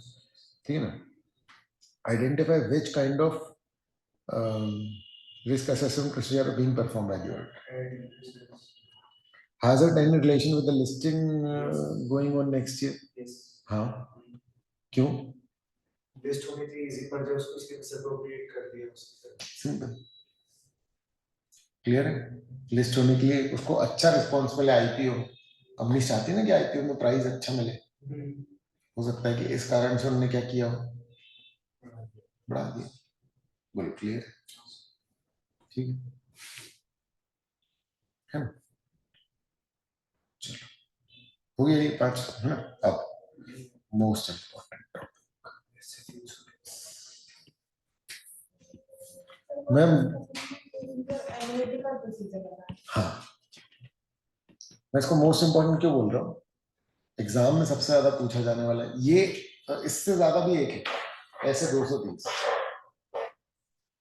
ठीक है ना। Identify which kind of risk assessment procedure being performed by the auditor. Has it any relation with the listing going on next year? Yes. हाँ, क्यों? लिस्ट होनी थी, इजी पड़ जाए उसको, इसके बस अप्रोप्रिएट कर दिया उसने। सिंपल, क्लियर है। लिस्ट होने के लिए उसको अच्छा रिस्पॉन्स मिले, आईपीओ, कंपनी चाहती है ना कि आईपीओ में प्राइस अच्छा मिले, हो सकता है कि इस कारण से उन्होंने क्या किया हो, बढ़ा दिया। बोलो क्लियर, ठीक है ना। चलो हो गया ये पांच, है ना। अब मोस्ट इम्पोर्टेंट मैम, हाँ मैं इसको मोस्ट इम्पोर्टेंट क्यों बोल रहा हूँ, एग्जाम में सबसे ज्यादा पूछा जाने वाला है ये, इससे ज्यादा भी एक है, ऐसे 230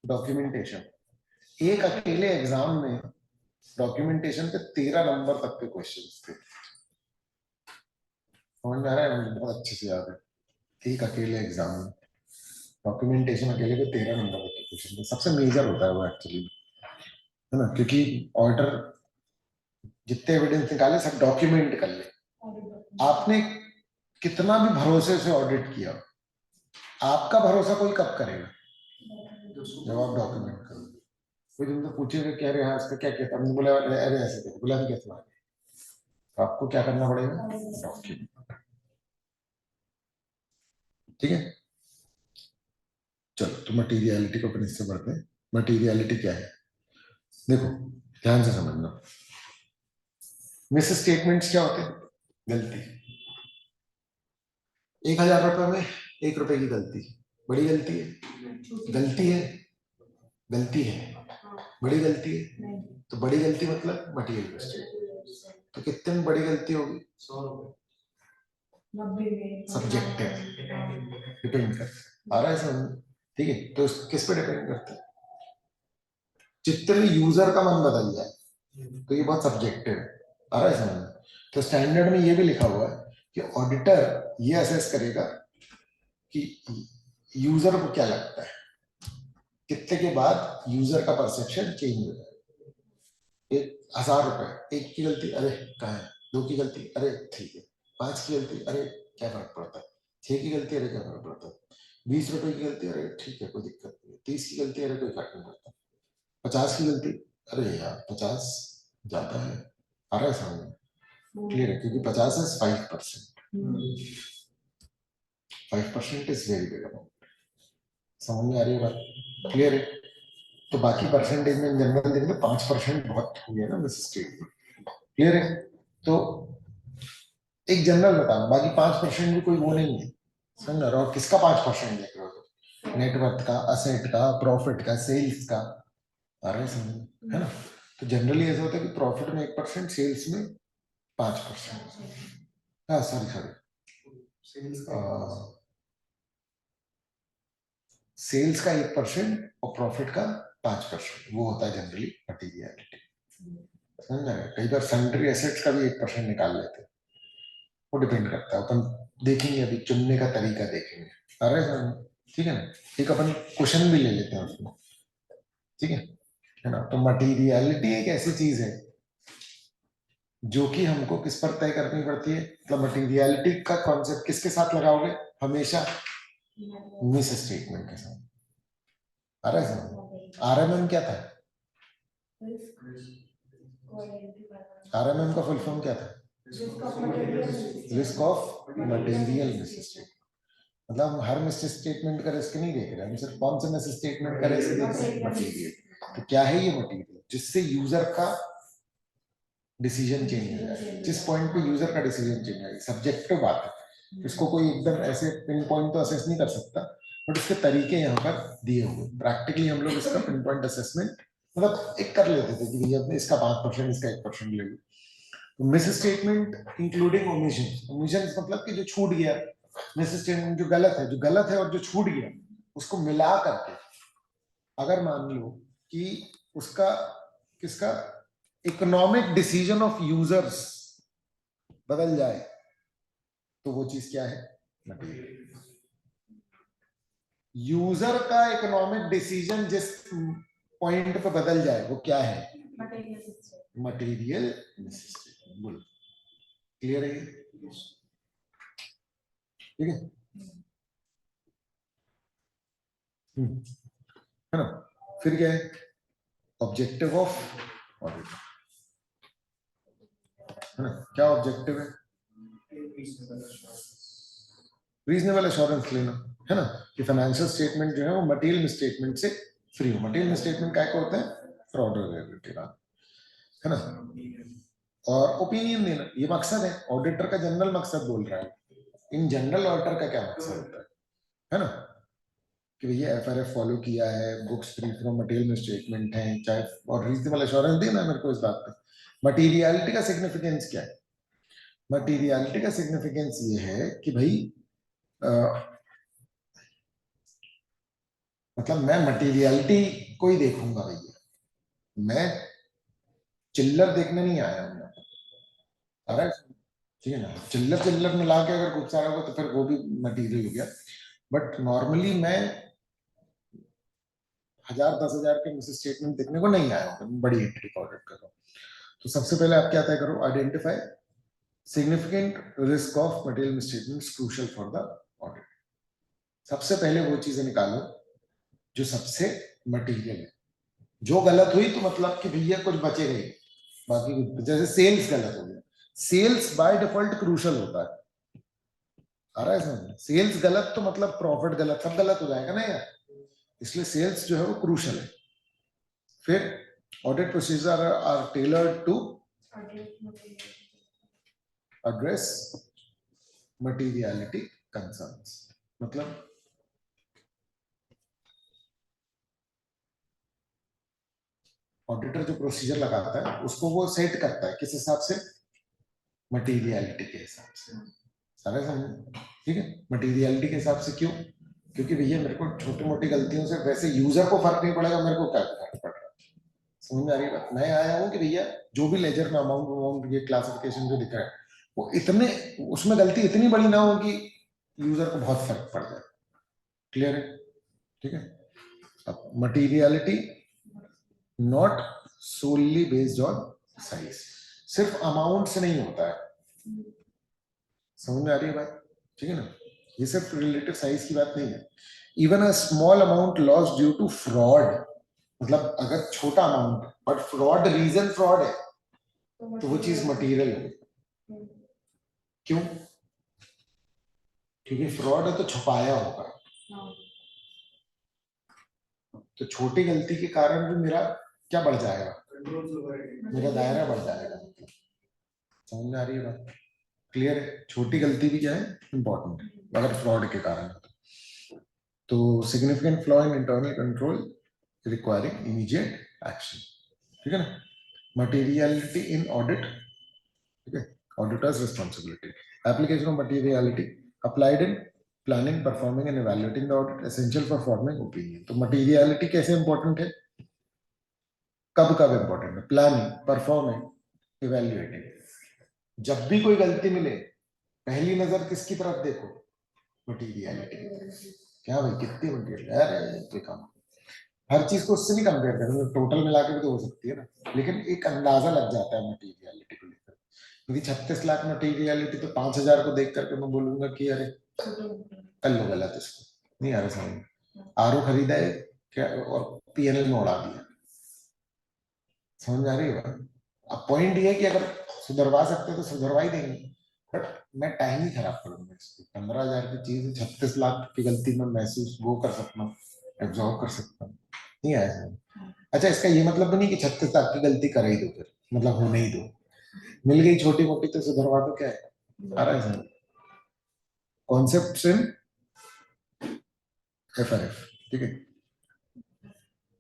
डॉक्यूमेंटेशन, एक अकेले एग्जाम में डॉक्यूमेंटेशन पे 13 नंबर तक के क्वेश्चन थे, समझ में आ रहा है, मुझे बहुत अच्छे से याद है, एक अकेले एग्जाम में डॉक्यूमेंटेशन अकेले पे 13 नंबर तक के क्वेश्चन थे, सबसे मेजर होता है वो एक्चुअली, है ना, क्योंकि ऑर्डर जितने एविडेंस निकाले सब डॉक्यूमेंट कर ले, आपने कितना भी भरोसे से ऑडिट किया, आपका भरोसा कोई कब करेगा, जब आप डॉक्यूमेंट करोगे। कोई तुमसे पूछेगा कि अरे हाँ इसका क्या कहता, हमने बोला अरे ऐसे कहते, बोला हम कैसे माने, तो आपको क्या करना पड़ेगा, डॉक्यूमेंट, ठीक है। चलो तो मटीरियलिटी को अपन इससे बढ़ते हैं। मटीरियलिटी क्या है, देखो ध्यान से समझना, मिस स्टेटमेंट्स क्या होते हैं, गलती, 1000 रुपए में 1 रुपए की गलती, बड़ी गलती है, गलती है, गलती है, बड़ी गलती है, तो बड़ी गलती मतलब मटीरियल मिस्टेक, तो कितने में बड़ी गलती होगी, 100 रुपए, सब्जेक्टिव, डिपेंड करता है, आ रहा है समझ, ठीक है। तो किस पे डिपेंड करता है, जितने यूजर का मन बदल जाए तो ये बहुत सब्जेक्टिव है, आ रहा है समझ। तो स्टैंडर्ड में ये भी लिखा हुआ है कि ऑडिटर ये असेस करेगा कि यूजर को क्या लगता है, कितने के बाद यूजर का परसेप्शन चेंज हो जाए। 1000 रुपए, एक की गलती अरे कहाँ है, 2 की गलती अरे ठीक है, 5 की गलती अरे क्या फर्क पड़ता है, 6 की गलती अरे क्या फर्क पड़ता है, 20 रुपए की गलती अरे ठीक है कोई दिक्कत नहीं, 30 की गलती अरे कोई फर्क नहीं पड़ता, 50 की गलती अरे यार 50 ज्यादा है, आ रहा है समझ, क्लियर है, क्योंकि 50 is 5%, 5% is very big amount, समझ में आ रही है बात, क्लियर है। तो बाकी परसेंटेज में जनरल देंगे 5% बहुत हो गया ना मिस स्टेटमेंट, क्लियर है। तो एक जनरल बताना, बाकी 5% भी कोई वो नहीं है, समझ रहे हो, किसका 5% देख रहे हो, नेटवर्थ का, असेट का, प्रॉफिट का, सेल्स का, आ रहा है समझ, है ना। तो जनरली ऐसा होता है कि प्रॉफिट में 1%, सेल्स में 5%, हाँ सॉरी सेल्स का 1% और प्रॉफिट का 5%, वो होता है जनरली मटीरियलिटी, समझ रहे हो। कई बार सन्ड्री एसेट्स का भी 1% निकाल लेते हैं, वो डिपेंड करता है, अपन देखेंगे, अभी चुनने का तरीका देखेंगे, आ रहा है समझ, ठीक है ना। एक अपन क्वेश्चन भी ले लेते हैं उसमें, ठीक है ना। तो मटीरियलिटी एक ऐसी चीज है जो कि हमको किस पर तय करनी पड़ती है, मतलब मटीरियलिटी का कॉन्सेप्ट किसके साथ लगाओगे, हमेशा मिस स्टेटमेंट के साथ। आ रहा है समझ? आरएमएम क्या था? आरएमएम का फुल फॉर्म क्या था? Risk of material miss statement. मतलब हम हर मिस स्टेटमेंट का रिस्क नहीं देख रहे, हम सिर्फ कौन सा मिस स्टेटमेंट का रिस्क देख रहे हैं, मटेरियल। तो क्या है ये मटेरियल? जिससे यूजर का डिसीजन चेंज हो जाए, जिस पॉइंट पे यूजर का डिसीजन चेंज हो जाए। सब्जेक्टिव बात है, इसको कोई एकदम ऐसे पिन पॉइंट तो असेस नहीं कर सकता, बट इसके तरीके यहाँ पर दिए हुए। प्रैक्टिकली हम लोग इसका पिन पॉइंट असेसमेंट मतलब एक कर लेते थे कि भैया इसका 5%, इसका 1% ले लो। तो miss statement including omission. Omission मतलब कि जो छूट गया, मिस स्टेटमेंट जो गलत है और जो छूट गया उसको मिला करके अगर मान लो कि उसका किसका इकोनॉमिक डिसीजन ऑफ यूजर्स बदल जाए, तो वो चीज क्या है, मटेरियल। यूजर का इकोनॉमिक डिसीजन जिस पॉइंट पे बदल जाए वो क्या है, मटेरियल। बोलो, क्लियर है? ठीक है, है ना। फिर क्या है, ऑब्जेक्टिव ऑफ ऑडिट, है ना। क्या ऑब्जेक्टिव है? रीजनेबल एश्योरेंस लेना, है ना, कि फाइनेंशियल स्टेटमेंट जो है वो मटेरियल स्टेटमेंट से फ्री हो। मटेरियल स्टेटमेंट क्या होता है, फ्रॉड वगैरह का, है ना। और ओपिनियन देना, ये मकसद है ऑडिटर का, जनरल मकसद बोल रहा है। इन जनरल ऑडिटर का क्या मकसद होता है ना, कि भैया एफआरएफ फॉलो किया है, books free from material statement है, चाहे, और रीजनेबल एश्योरेंस देना मेरे को इस बात पे। मटीरियलिटी का सिग्निफिकेंस क्या है? मटीरियलिटी का सिग्निफिकेंस ये है कि भाई मतलब मैं मटीरियलिटी को ही देखूंगा भैया, मैं चिल्लर देखने नहीं आया हूं यहाँ पर। अरे ठीक है ना, चिल्लर चिल्लर मिला के अगर खूब सारा हो तो फिर वो भी मटीरियल हो गया। बट नॉर्मली मैं 1000-10,000 के मिस स्टेटमेंट देखने को नहीं आया हूँ, बड़ी एंट्री का ऑडिट कर रहा हूँ। तो सबसे पहले आप क्या तय करो, identify significant risk of material misstatements crucial for the audit. सबसे पहले वो चीजें निकालो जो सबसे मटेरियल है। जो गलत हुई तो मतलब कि भैया कुछ बचेगा ही, बाकी जैसे सेल्स गलत हो गया, सेल्स बाय डिफॉल्ट क्रूशियल होता है। आ रहा है समझ? सेल्स गलत तो मतलब प्रॉफिट गलत, सब गलत हो जाएगा ना यार, इसलिए सेल्स जो है वो क्रूशियल है। फिर audit procedure are tailored to address materiality concerns. मतलब ऑडिटर जो प्रोसीजर लगाता है उसको वो सेट करता है किस हिसाब से, मटीरियलिटी के हिसाब से। सारे समझ? ठीक है, मटीरियलिटी के हिसाब से क्यों? क्योंकि भैया मेरे को छोटी मोटी गलतियों से वैसे यूजर को फर्क नहीं पड़ेगा, मेरे को क्या फर्क पड़ रहा है। समझ में आ रही है बात? मैं आया हूँ कि भैया जो भी लेजर में अमाउंट ये क्लासिफिकेशन जो दिख रहा है वो इतने, उसमें गलती इतनी बड़ी ना हो कि यूजर को बहुत फर्क पड़ जाए। क्लियर है? ठीक है। अब materiality not solely based on size, सिर्फ अमाउंट से नहीं होता है। समझ में आ रही है बात? ठीक है ना, ये सिर्फ रिलेटिव साइज की बात नहीं है। Even a small amount loss due to fraud, मतलब अगर छोटा amount but fraud, reason fraud है तो वो चीज मटेरियल है। क्यों? क्योंकि फ्रॉड है तो छुपाया होगा, तो छोटी गलती के कारण भी मेरा क्या बढ़ जाएगा, मेरा दायरा बढ़ जाएगा। समझ में आ रही है बात? क्लियर है? छोटी गलती भी क्या है, इंपॉर्टेंट है अगर फ्रॉड के कारण। तो significant flaw in internal control requiring immediate action. ठीक है ना। मटेरियलिटी इन ऑडिट, ठीक है, auditors responsibility, application of materiality applied in planning, performing and evaluating the audit, essential for forming opinion. तो मटेरियलिटी कैसे इंपॉर्टेंट है, कब कब इंपॉर्टेंट है, प्लानिंग, परफॉर्मिंग, इवैल्यूएटिंग। जब भी कोई गलती मिले पहली नजर किसकी तरफ देखो, मटेरियलिटी। क्या भाई कितनी मटेरियल, अरे कोई काम, हर चीज को उससे नहीं कंपेयर करेंगे, टोटल मिला के भी तो हो सकती है ना, लेकिन एक अंदाजा लग जाता है मटेरियलिटी को लेकर। क्योंकि 36 लाख मटेरियलिटी तो 5,000 को देख करके मैं बोलूंगा कि अरे कर लो गलत, इसको नहीं आ रहा समझ। आरओ खरीदा है क्या और पीएनएल में उड़ा दिया, समझ आ रही है बात। अब पॉइंट ये है कि अगर सुधरवा सकते तो सुधरवा ही देंगे, बट मैं टाइम ही खराब करूंगा इसको। 15,000 की चीज 36 लाख की गलती में महसूस वो कर सकता हूँ, एब्जॉर्व कर सकता हूँ, नहीं आया समझ। अच्छा इसका ये मतलब भी नहीं कि 36 लाख की गलती कर ही दो, फिर मतलब होने ही दो, मिल गई छोटी मोटी तो सुधरवा दो, क्या है आ रहा है समझ। कॉन्सेप्ट इन एफआरएफ, ठीक है।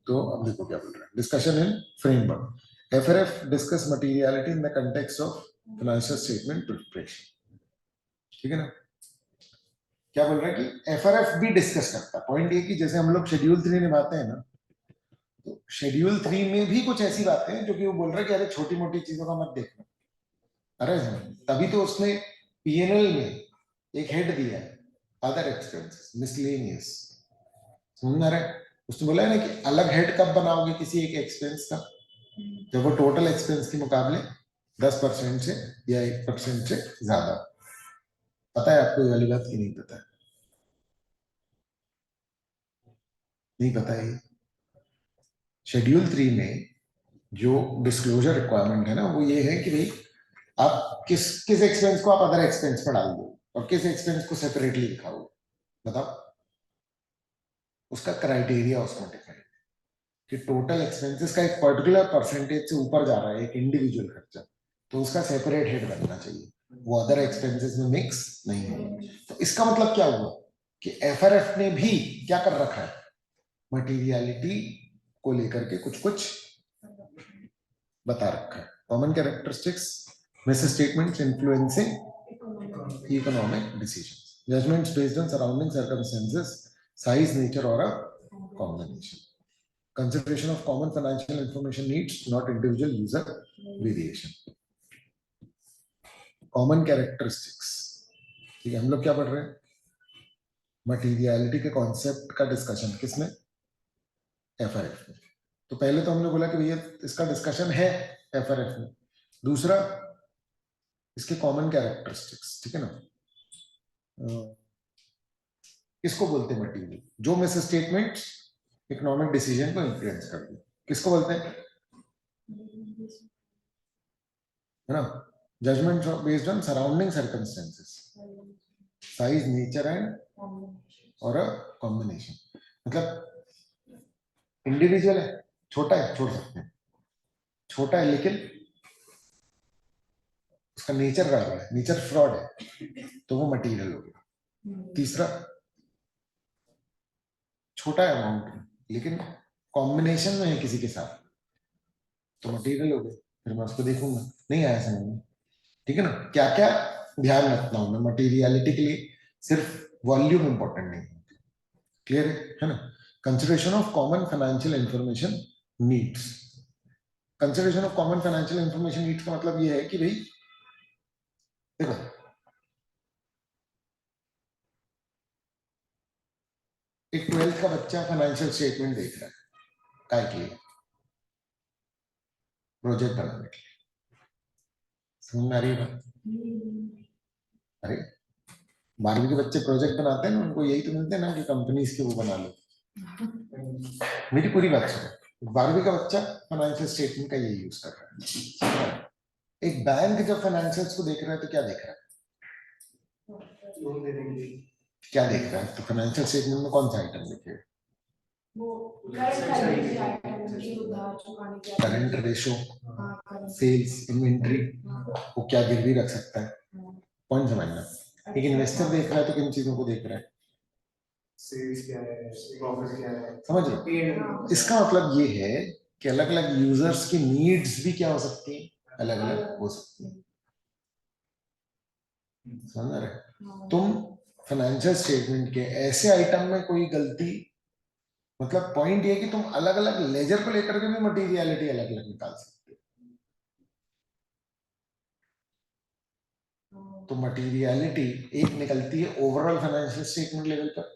तो अब देखो क्या बोल रहा है, discussion in framework. FRF discuss materiality in the context of financial statement preparation, ठीक है ना। क्या बोल रहा है कि एफआरएफ भी डिस्कस करता है, पॉइंट ये कि जैसे हम लोग शेड्यूल 3 निभाते हैं ना, तो शेड्यूल 3 में भी कुछ ऐसी बातें हैं जो कि वो बोल रहा है कि अरे छोटी मोटी चीजों का मत देखना, अरे तभी तो उसने पीएनएल में एक हेड दिया है, अदर एक्सपेंसेस मिसलेनियस, समझ आ रहा है। उसने बोला है ना कि अलग हेड कब बनाओगे किसी एक एक्सपेंस का, जब वो टोटल एक्सपेंस के मुकाबले 10% से या 1% से ज्यादा। पता है आपको ये वाली बात की नहीं पता है? नहीं पता है। शेड्यूल 3 में जो डिस्क्लोजर रिक्वायरमेंट है ना, वो ये है कि भाई आप किस किस एक्सपेंस को आप अदर एक्सपेंस पर डाल दो और किस एक्सपेंस को सेपरेटली दिखाओ, बताओ। उसका क्राइटेरिया उसमें डिफाइन कि टोटल एक्सपेंसेस का एक पर्टिकुलर परसेंटेज से ऊपर जा रहा है एक इंडिविजुअल खर्चा, तो उसका सेपरेट हेड बनना चाहिए, वो अदर एक्सपेंसेस में मिक्स नहीं हो। तो इसका मतलब क्या हुआ कि एफआरएफ ने भी क्या कर रखा है, मटेरियलिटी को लेकर के कुछ कुछ बता रखा है। Common characteristics, misstatements influencing economic decisions, judgements based on surrounding circumstances, size, nature और a combination, consideration of common financial information needs, not individual user variation, common characteristics, ठीक है। हम लोग क्या पढ़ रहे हैं, मटीरियलिटी के कॉन्सेप्ट का डिस्कशन किसमें, एफआरएफ में। तो पहले तो हमने बोला कि भैया इसका डिस्कशन है एफआरएफ में। दूसरा इसके कॉमन कैरेक्टरिस्टिक्स, ठीक है ना। किसको बोलते हैं मटीरियल, जो मिस स्टेटमेंट इकोनॉमिक डिसीजन को इन्फ्लुएंस करते हैं, किसको बोलते हैं, है ना। Judgement based on surrounding circumstances, size, nature and और अ कॉम्बिनेशन। मतलब इंडिविजुअल है, छोटा है छोड़ सकते हैं, छोटा है लेकिन उसका नेचर गड़बड़ है, नेचर फ्रॉड है, तो वो मटेरियल हो गया। तीसरा छोटा है अमाउंट लेकिन कॉम्बिनेशन में है किसी के साथ, तो मटेरियल हो गए, फिर मैं उसको देखूंगा, नहीं आया समझ में, ठीक है ना। क्या क्या ध्यान रखना हूं मैं मटेरियलिटी के लिए, सिर्फ वॉल्यूम इंपॉर्टेंट नहीं है, क्लियर है ना। Consideration of common financial information needs, consideration of common financial information needs का मतलब ये है कि भाई देखो एक 12th का बच्चा फाइनेंशियल स्टेटमेंट देख रहा है, काय के लिए, प्रोजेक्ट बनाने के लिए, समझ में आ रही है बात? अरे 12वीं के बच्चे प्रोजेक्ट बनाते हैं ना, उनको यही तो मिलते हैं ना कि कंपनीज के वो बना लो। मेरी पूरी बात सुनो, 12वीं का बच्चा फाइनेंशियल स्टेटमेंट का यही यूज कर रहा है। एक बैंक जब फाइनेंशियल्स को देख रहा है तो क्या देख रहा है, लोन देने के लिए क्या देख रहा है, तो फाइनेंशियल स्टेटमेंट में कौन सा आइटम देखेगा, करंट रेशो, सेल्स, इन्वेंट्री, वो क्या गिरवी रख सकता है, पॉइंट समझना। एक इन्वेस्टर देख रहा है तो किन चीजों को देख रहा है, सेल्स क्या है, प्रॉफिट क्या है, समझ लो। इसका मतलब ये है कि अलग अलग यूजर्स की नीड्स भी क्या हो सकती है, अलग अलग हो सकती है, समझ रहे। तुम फाइनेंशियल स्टेटमेंट के ऐसे आइटम में कोई गलती, मतलब पॉइंट ये कि तुम अलग अलग लेजर को लेकर के भी मटेरियलिटी अलग अलग निकाल सकते हो। तो मटेरियलिटी एक निकलती है ओवरऑल फाइनेंशियल स्टेटमेंट लेवल पर,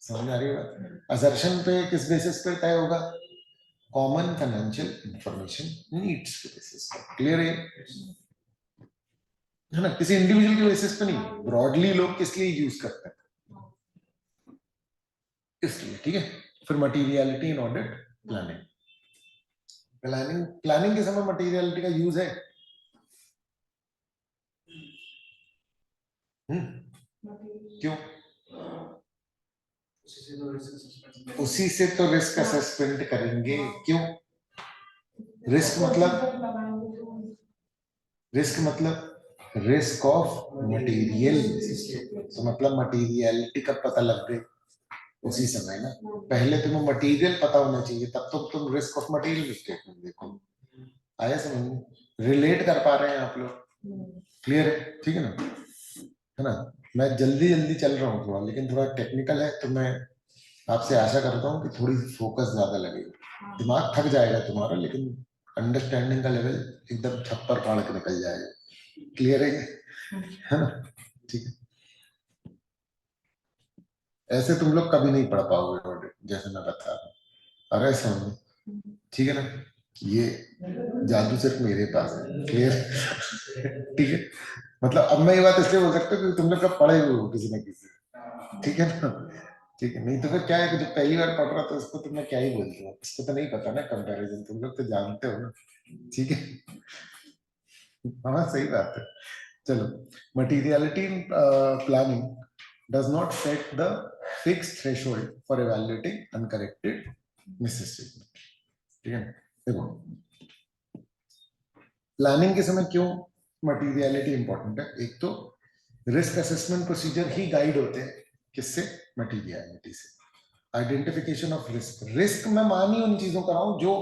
समझ आ रही है बात? असर्शन पे किस बेसिस पे तय होगा? कॉमन फाइनेंशियल इंफॉर्मेशन नीड्स के बेसिस पे। क्लियर है ना? किसी इंडिविजुअल के बेसिस पे नहीं, ब्रॉडली लोग किस लिए यूज करते हैं, इसलिए। ठीक है, फिर मटीरियलिटी इन ऑडिट प्लानिंग। प्लानिंग के समय मटीरियलिटी का यूज है। क्यों? उसी से तो रिस्क असेसमेंट करेंगे। क्यों? रिस्क रिस्क ऑफ मटेरियल, तो मतलब मटेरियलिटी कब पता लग गई? उसी समय ना। पहले तुम्हें मटेरियल पता होना चाहिए, तब तो तुम रिस्क ऑफ मटेरियल स्टेटमेंट देखो। आया समझ में? रिलेट कर पा रहे हैं आप लोग? क्लियर है? ठीक है ना? मैं जल्दी जल्दी चल रहा हूँ थोड़ा, लेकिन थोड़ा टेक्निकल है, तो मैं आपसे आशा करता हूँ कि थोड़ी फोकस ज्यादा लगेगा। दिमाग थक जाएगा तुम्हारा, लेकिन अंडरस्टैंडिंग का लेवल एकदम छप्पर फाड़ के निकल जाएगा। क्लियर है ना? ठीक है। ऐसे तुम लोग कभी नहीं पढ़ पाओगे ऑडिट, जैसे मैं बता रहा हूँ। अरे समझ, ठीक है ना? ये जादू सिर्फ मेरे पास है। क्लियर? ठीक है। मतलब अब मैं ये बात इसलिए बोल सकता हूँ कि तुम लोग कब पढ़े हुए हो किसी ना किसी। ठीक है ना? ठीक है, नहीं तो फिर क्या है कि जो पहली बार पढ़ रहा था उसको तो मैं क्या ही बोल दूँ, उसको तो नहीं पता ना कंपैरिजन, तुम लोग तो जानते हो ना। ठीक है, हाँ सही बात है। चलो, materiality planning does not set the fix threshold for evaluating uncorrected misstatement. ठीक है, देखो प्लानिंग के समय क्यों मटीरियलिटी इंपॉर्टेंट है? एक तो रिस्क असेसमेंट प्रोसीजर ही गाइड होते हैं किससे? मटीरियलिटी से। आइडेंटिफिकेशन ऑफ रिस्क, रिस्क मैं मान ही उन चीजों कर रहा हूं जो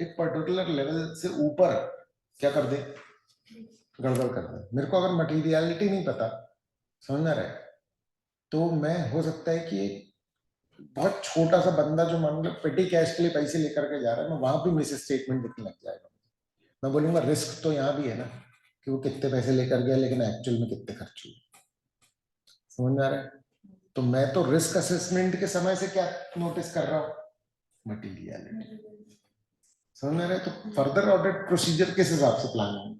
एक पर्टिकुलर लेवल से ऊपर क्या कर दे, गड़बड़ कर दे। मेरे को अगर मटीरियलिटी नहीं पता, समझ में रहे, तो मैं हो सकता है कि बहुत छोटा सा बंदा जो मान लो पेटी कैश के लिए पैसे लेकर के जा रहा है, मैं वहां भी मिस स्टेटमेंट दिखने लग जाएगा। मैं बोलूंगा रिस्क तो यहाँ भी है ना, कि वो कितने पैसे लेकर गया लेकिन एक्चुअल में कितने खर्च हुए। समझ में आ रहा है? तो मैं तो रिस्क असेसमेंट के समय से क्या नोटिस कर रहा हूँ? मटीरियलिटी। समझ में आ रहा है? तो फर्दर ऑडिट प्रोसीजर किस हिसाब से प्लान होगा?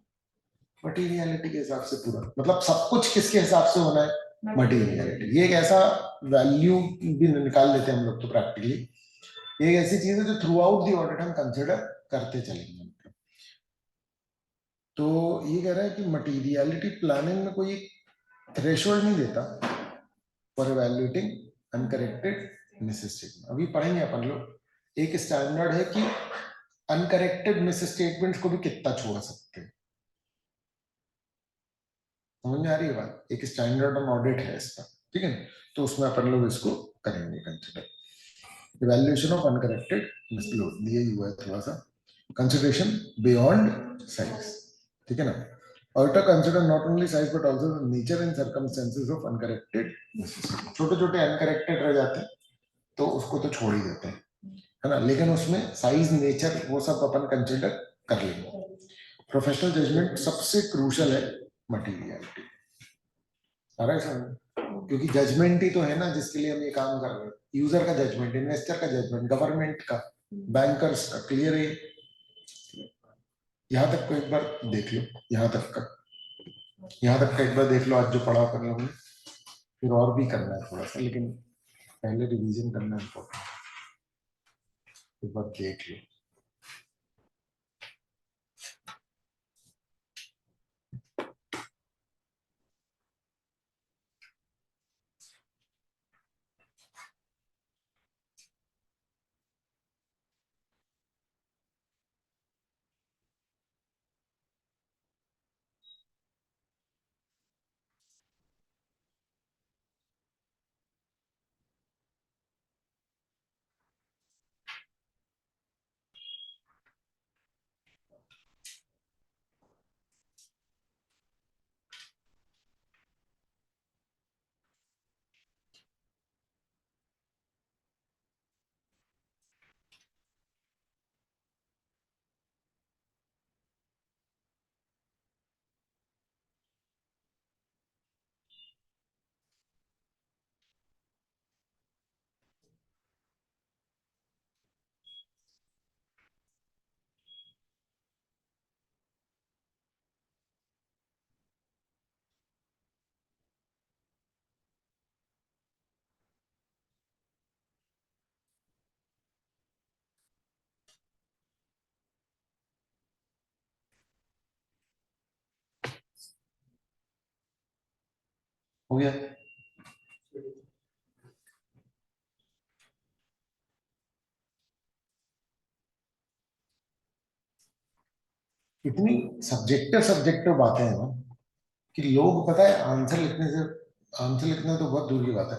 मटीरियलिटी के हिसाब से पूरा, मतलब सब कुछ किसके हिसाब से होना है? मटीरियलिटी। ये एक ऐसा वैल्यू भी निकाल लेते हैं हम लोग तो प्रैक्टिकली, ये एक ऐसी चीज है जो थ्रू आउट दी ऑडिट हम कंसिडर करते चलेंगे। तो ये कह रहा है कि मटीरियलिटी प्लानिंग में कोई थ्रेशोल्ड नहीं देता फॉर इवैल्यूएटिंग अनकरेक्टेड मिसस्टेटमेंट। अभी पढ़ेंगे अपन लोग, एक स्टैंडर्ड है कि अनकरेक्टेड मिसस्टेटमेंट्स को भी कितना छोड़ सकते हैं। समझ में आ रही है बात? एक स्टैंडर्ड ऑन ऑडिट है इसका, ठीक है? तो उसमें अपन लोग इसको करेंगे consider. Evaluation of uncorrected misload दिया ही हुआ है थोड़ा सा। कंसिडरेशन बियॉन्ड साइज, ठीक है ना? Auditor consider not only size but also the nature and circumstances of uncorrected mistakes. छोटे छोटे अनकरेक्टेड रह जाते हैं तो उसको तो छोड़ ही देते हैं, है ना? लेकिन उसमें साइज, नेचर, वो सब अपन कंसिडर कर लेंगे। प्रोफेशनल जजमेंट सबसे क्रूशल है मटीरियलिटी। सारा समझ, क्योंकि जजमेंट ही तो है ना जिसके लिए हम ये काम कर रहे हैं। यूजर का जजमेंट, इन्वेस्टर का जजमेंट, गवर्नमेंट का, बैंकर्स का। क्लियर है? यहाँ तक को एक बार देख लो, यहाँ तक का, यहाँ तक का एक बार देख लो आज जो पढ़ा अपन लोगों ने। फिर और भी करना है थोड़ा सा, लेकिन पहले रिवीजन करना है इम्पोर्टेंट। एक बार देख लो। हो गया। इतनी सब्जेक्टिव सब्जेक्टिव बातें हैं ना कि लोग, पता है, आंसर लिखने तो बहुत दूर की बात है,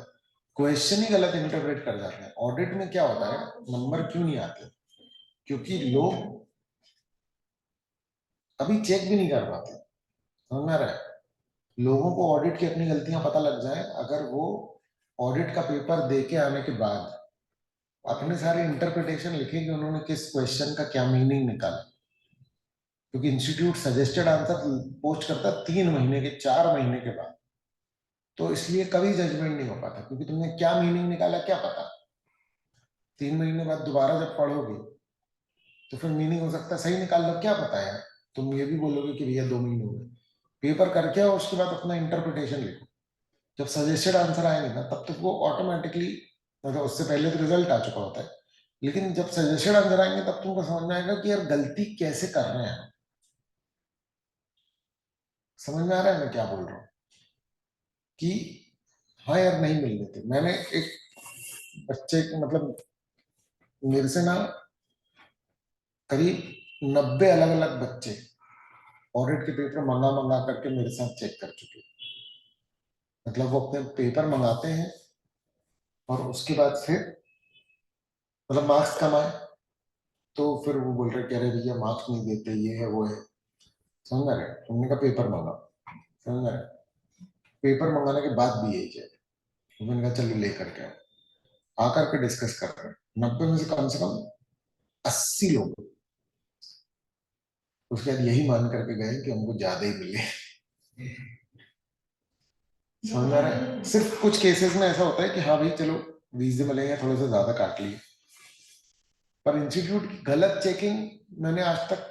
क्वेश्चन ही गलत इंटरप्रेट कर जाते हैं। ऑडिट में क्या होता है, नंबर क्यों नहीं आते? क्योंकि लोग अभी चेक भी नहीं कर पाते। समझ में आ रहा है? लोगों को ऑडिट की अपनी गलतियां पता लग जाए अगर वो ऑडिट का पेपर दे के आने के बाद अपने सारे इंटरप्रिटेशन लिखे कि उन्होंने किस क्वेश्चन का क्या मीनिंग निकाला। क्योंकि इंस्टीट्यूट सजेस्टेड आंसर पोस्ट करता 3 महीने के 4 महीने के बाद, तो इसलिए कभी जजमेंट नहीं हो पाता, क्योंकि तुमने क्या मीनिंग निकाला क्या पता। 3 महीने बाद दोबारा जब पढ़ोगे तो फिर मीनिंग हो सकता है सही निकाल लो, क्या पता यार। तुम ये भी बोलोगे कि भैया 2 महीने हो गए। पेपर करके आओ, उसके बाद अपना इंटरप्रिटेशन लिखो। जब सजेस्टेड आंसर आएंगे ना तब तक वो ऑटोमेटिकली, मतलब उससे पहले तो रिजल्ट आ चुका होता है, लेकिन जब सजेस्टेड आंसर आएंगे तब तुमको समझ में आएगा कि यार गलती कैसे कर रहे हैं। समझ में आ रहा है मैं क्या बोल रहा हूँ? कि हाँ यार नहीं मिल रहे थे। मैंने एक बच्चे के, मतलब मेरे से ना करीब 90 अलग अलग बच्चे ऑडिट के पेपर मंगा मंगा करके मेरे साथ चेक कर चुके हैं। मतलब वो अपने पेपर मंगाते हैं और उसके बाद फिर, मतलब मार्क्स कम आए तो फिर वो बोल रहे कि अरे भैया मार्क्स नहीं देते, ये है वो है। समझ रहे? हमने कहा पेपर मंगा। समझ रहे? पेपर मंगाने के बाद भी यही है। तो मैंने कहा चलो लेकर के आओ। आकर के डिस्कस कर रहे हैं। 90 में से कम 80 लोग उसके बाद यही मान करके गए कि हमको ज्यादा ही मिले। समझ आ रहा है? सिर्फ कुछ केसेस में ऐसा होता है कि हाँ भाई चलो 20 मिले हैं, थोड़े से ज्यादा काट लिए। पर इंस्टीट्यूट की गलत चेकिंग मैंने आज तक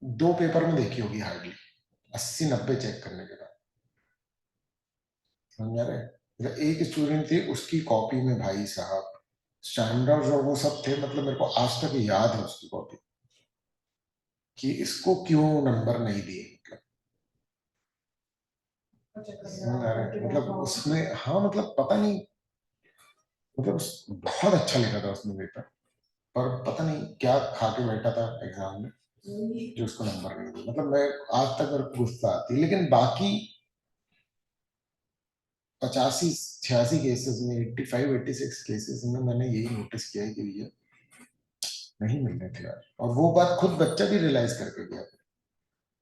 2 पेपर में देखी होगी हार्डली, 80-90 चेक करने के बाद। समझ आ रहे हैं? मतलब एक स्टूडेंट थी, उसकी कॉपी में भाई साहब स्टैंडर्ड और वो सब थे, मतलब मेरे को आज तक याद है उसकी कॉपी कि इसको क्यों नंबर नहीं दिए। समझ आ रहा है? मतलब उसमें, हाँ मतलब पता नहीं, मतलब बहुत अच्छा लिखा था उसने पेपर, पर पता नहीं क्या खा के बैठा था एग्जाम में जो उसको नंबर नहीं दिया। मतलब मैं आज तक मेरे को गुस्सा आती है। लेकिन बाकी 85-86 केसेस में, 85-86 केसेस में मैंने यही नोटिस किया है कि भैया नहीं मिल रहे थे यार। और वो बात खुद बच्चा भी रियलाइज करके गया।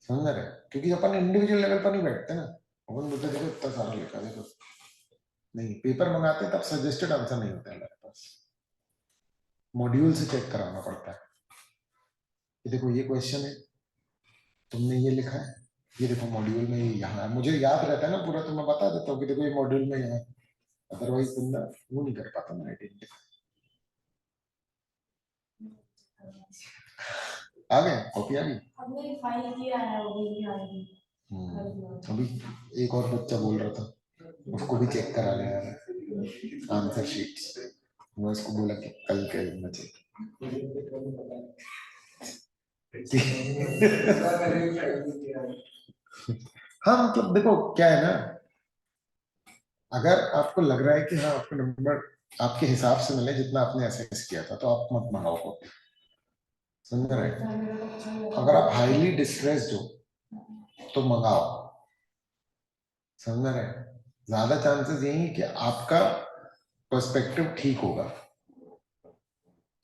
समझ रहे? क्योंकि अपन इंडिविजुअल लेवल पर नहीं बैठते ना, अपन बोलते देखो इतना सारा लिखा, देखो नहीं। पेपर मंगाते तब सजेस्टेड आंसर नहीं होता है हमारे पास, मॉड्यूल से चेक कराना पड़ता है कि देखो ये क्वेश्चन है, तुमने ये लिखा है, ये देखो मॉड्यूल में ये यहाँ है। मुझे याद रहता है ना पूरा, तो मैं बता देता हूँ कि देखो ये मॉड्यूल में यहाँ है। अदरवाइज बंदा वो नहीं कर पाता ना आइडेंटिफाई। आ गए कॉपी आ गई। हमने फाइल किया है, वो भी आएगी। अभी एक और बच्चा बोल रहा था उसको भी चेक करा लेना है आंसर शीट्स। मैं उसको बोला कि कल कर देना चेक। हाँ मतलब देखो क्या है ना, अगर आपको लग रहा है कि हाँ आपको नंबर आपके हिसाब से मिले जितना आपने असेस किया था, तो आप मत मंगाओ कॉपी। समझ रहे? अगर आप हाईली डिस्ट्रेस्ड हो तो मंगाओ। समझ रहे? ज्यादा चांसेस यही है कि आपका पर्सपेक्टिव ठीक होगा,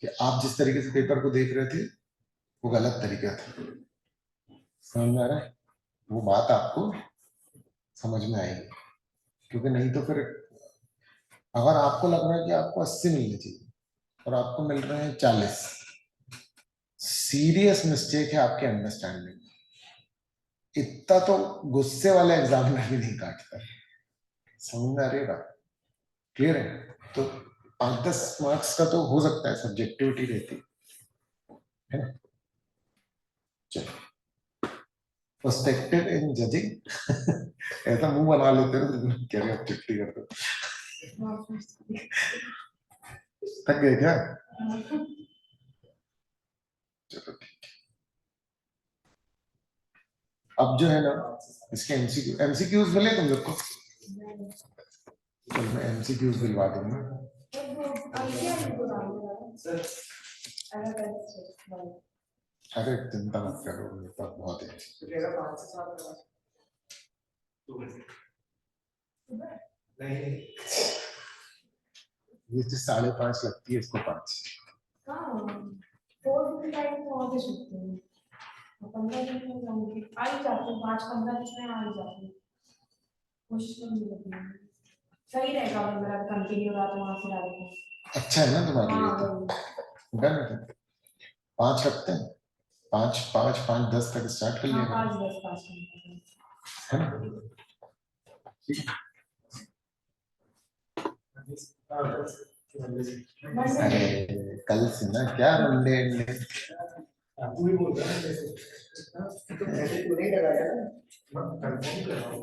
कि आप जिस तरीके से पेपर को देख रहे थे वो गलत तरीका था। समझ में आ रहा है? वो बात आपको समझ में आएगी। क्योंकि नहीं तो फिर अगर आपको लग रहा है कि आपको 80 मिलने चाहिए और आपको मिल रहे हैं 40, सीरियस मिस्टेक है आपके अंडरस्टैंडिंग। इतना तो गुस्से वाले एग्जाम में भी नहीं काटता। समझ में आ रही है बात? क्लियर है? तो 5-10 मार्क्स का तो हो सकता है, सब्जेक्टिविटी रहती है ना। चलो, पर्सपेक्टिव इन जजिंग। ऐसा मुंह बना लेते हैं क्या रे, अब चिट्ठी कर दो। थक गए क्या? चलो ठीक। अब जो है ना इसके एमसीक्यूज मिले तुम लोग को? चल मैं एमसीक्यूज दिलवा दूंगा। अरे चिंता मत करो, मेरे पास बहुत है। तुझे 5 से 7 करवा 2 घंटे नहीं ये तो 5.5 लगती है, इसको 5। हाँ 4:55 में वहाँ पे छुट्टी है। 15 दिन में जाऊंगी, आ ही जाती हूँ, 5-15 दिन में आ ही जाती हूँ, मुश्किल नहीं लगती है। सही रहेगा अगर मेरा कंटिन्यू रहा तो वहाँ से डालूंगा। अच्छा है ना तुम्हारे लिए हाँ तो? वही। डन है। 5 रखते हैं, 5-5-5-10 तक स्टार्ट कर हाँ लिया 5-10 5 है ना? अरे कल से ना क्या मंडे तू ही बोल रहा है जैसे तू नहीं लगाया ना, मैं कंफर्म कर रहा हूँ।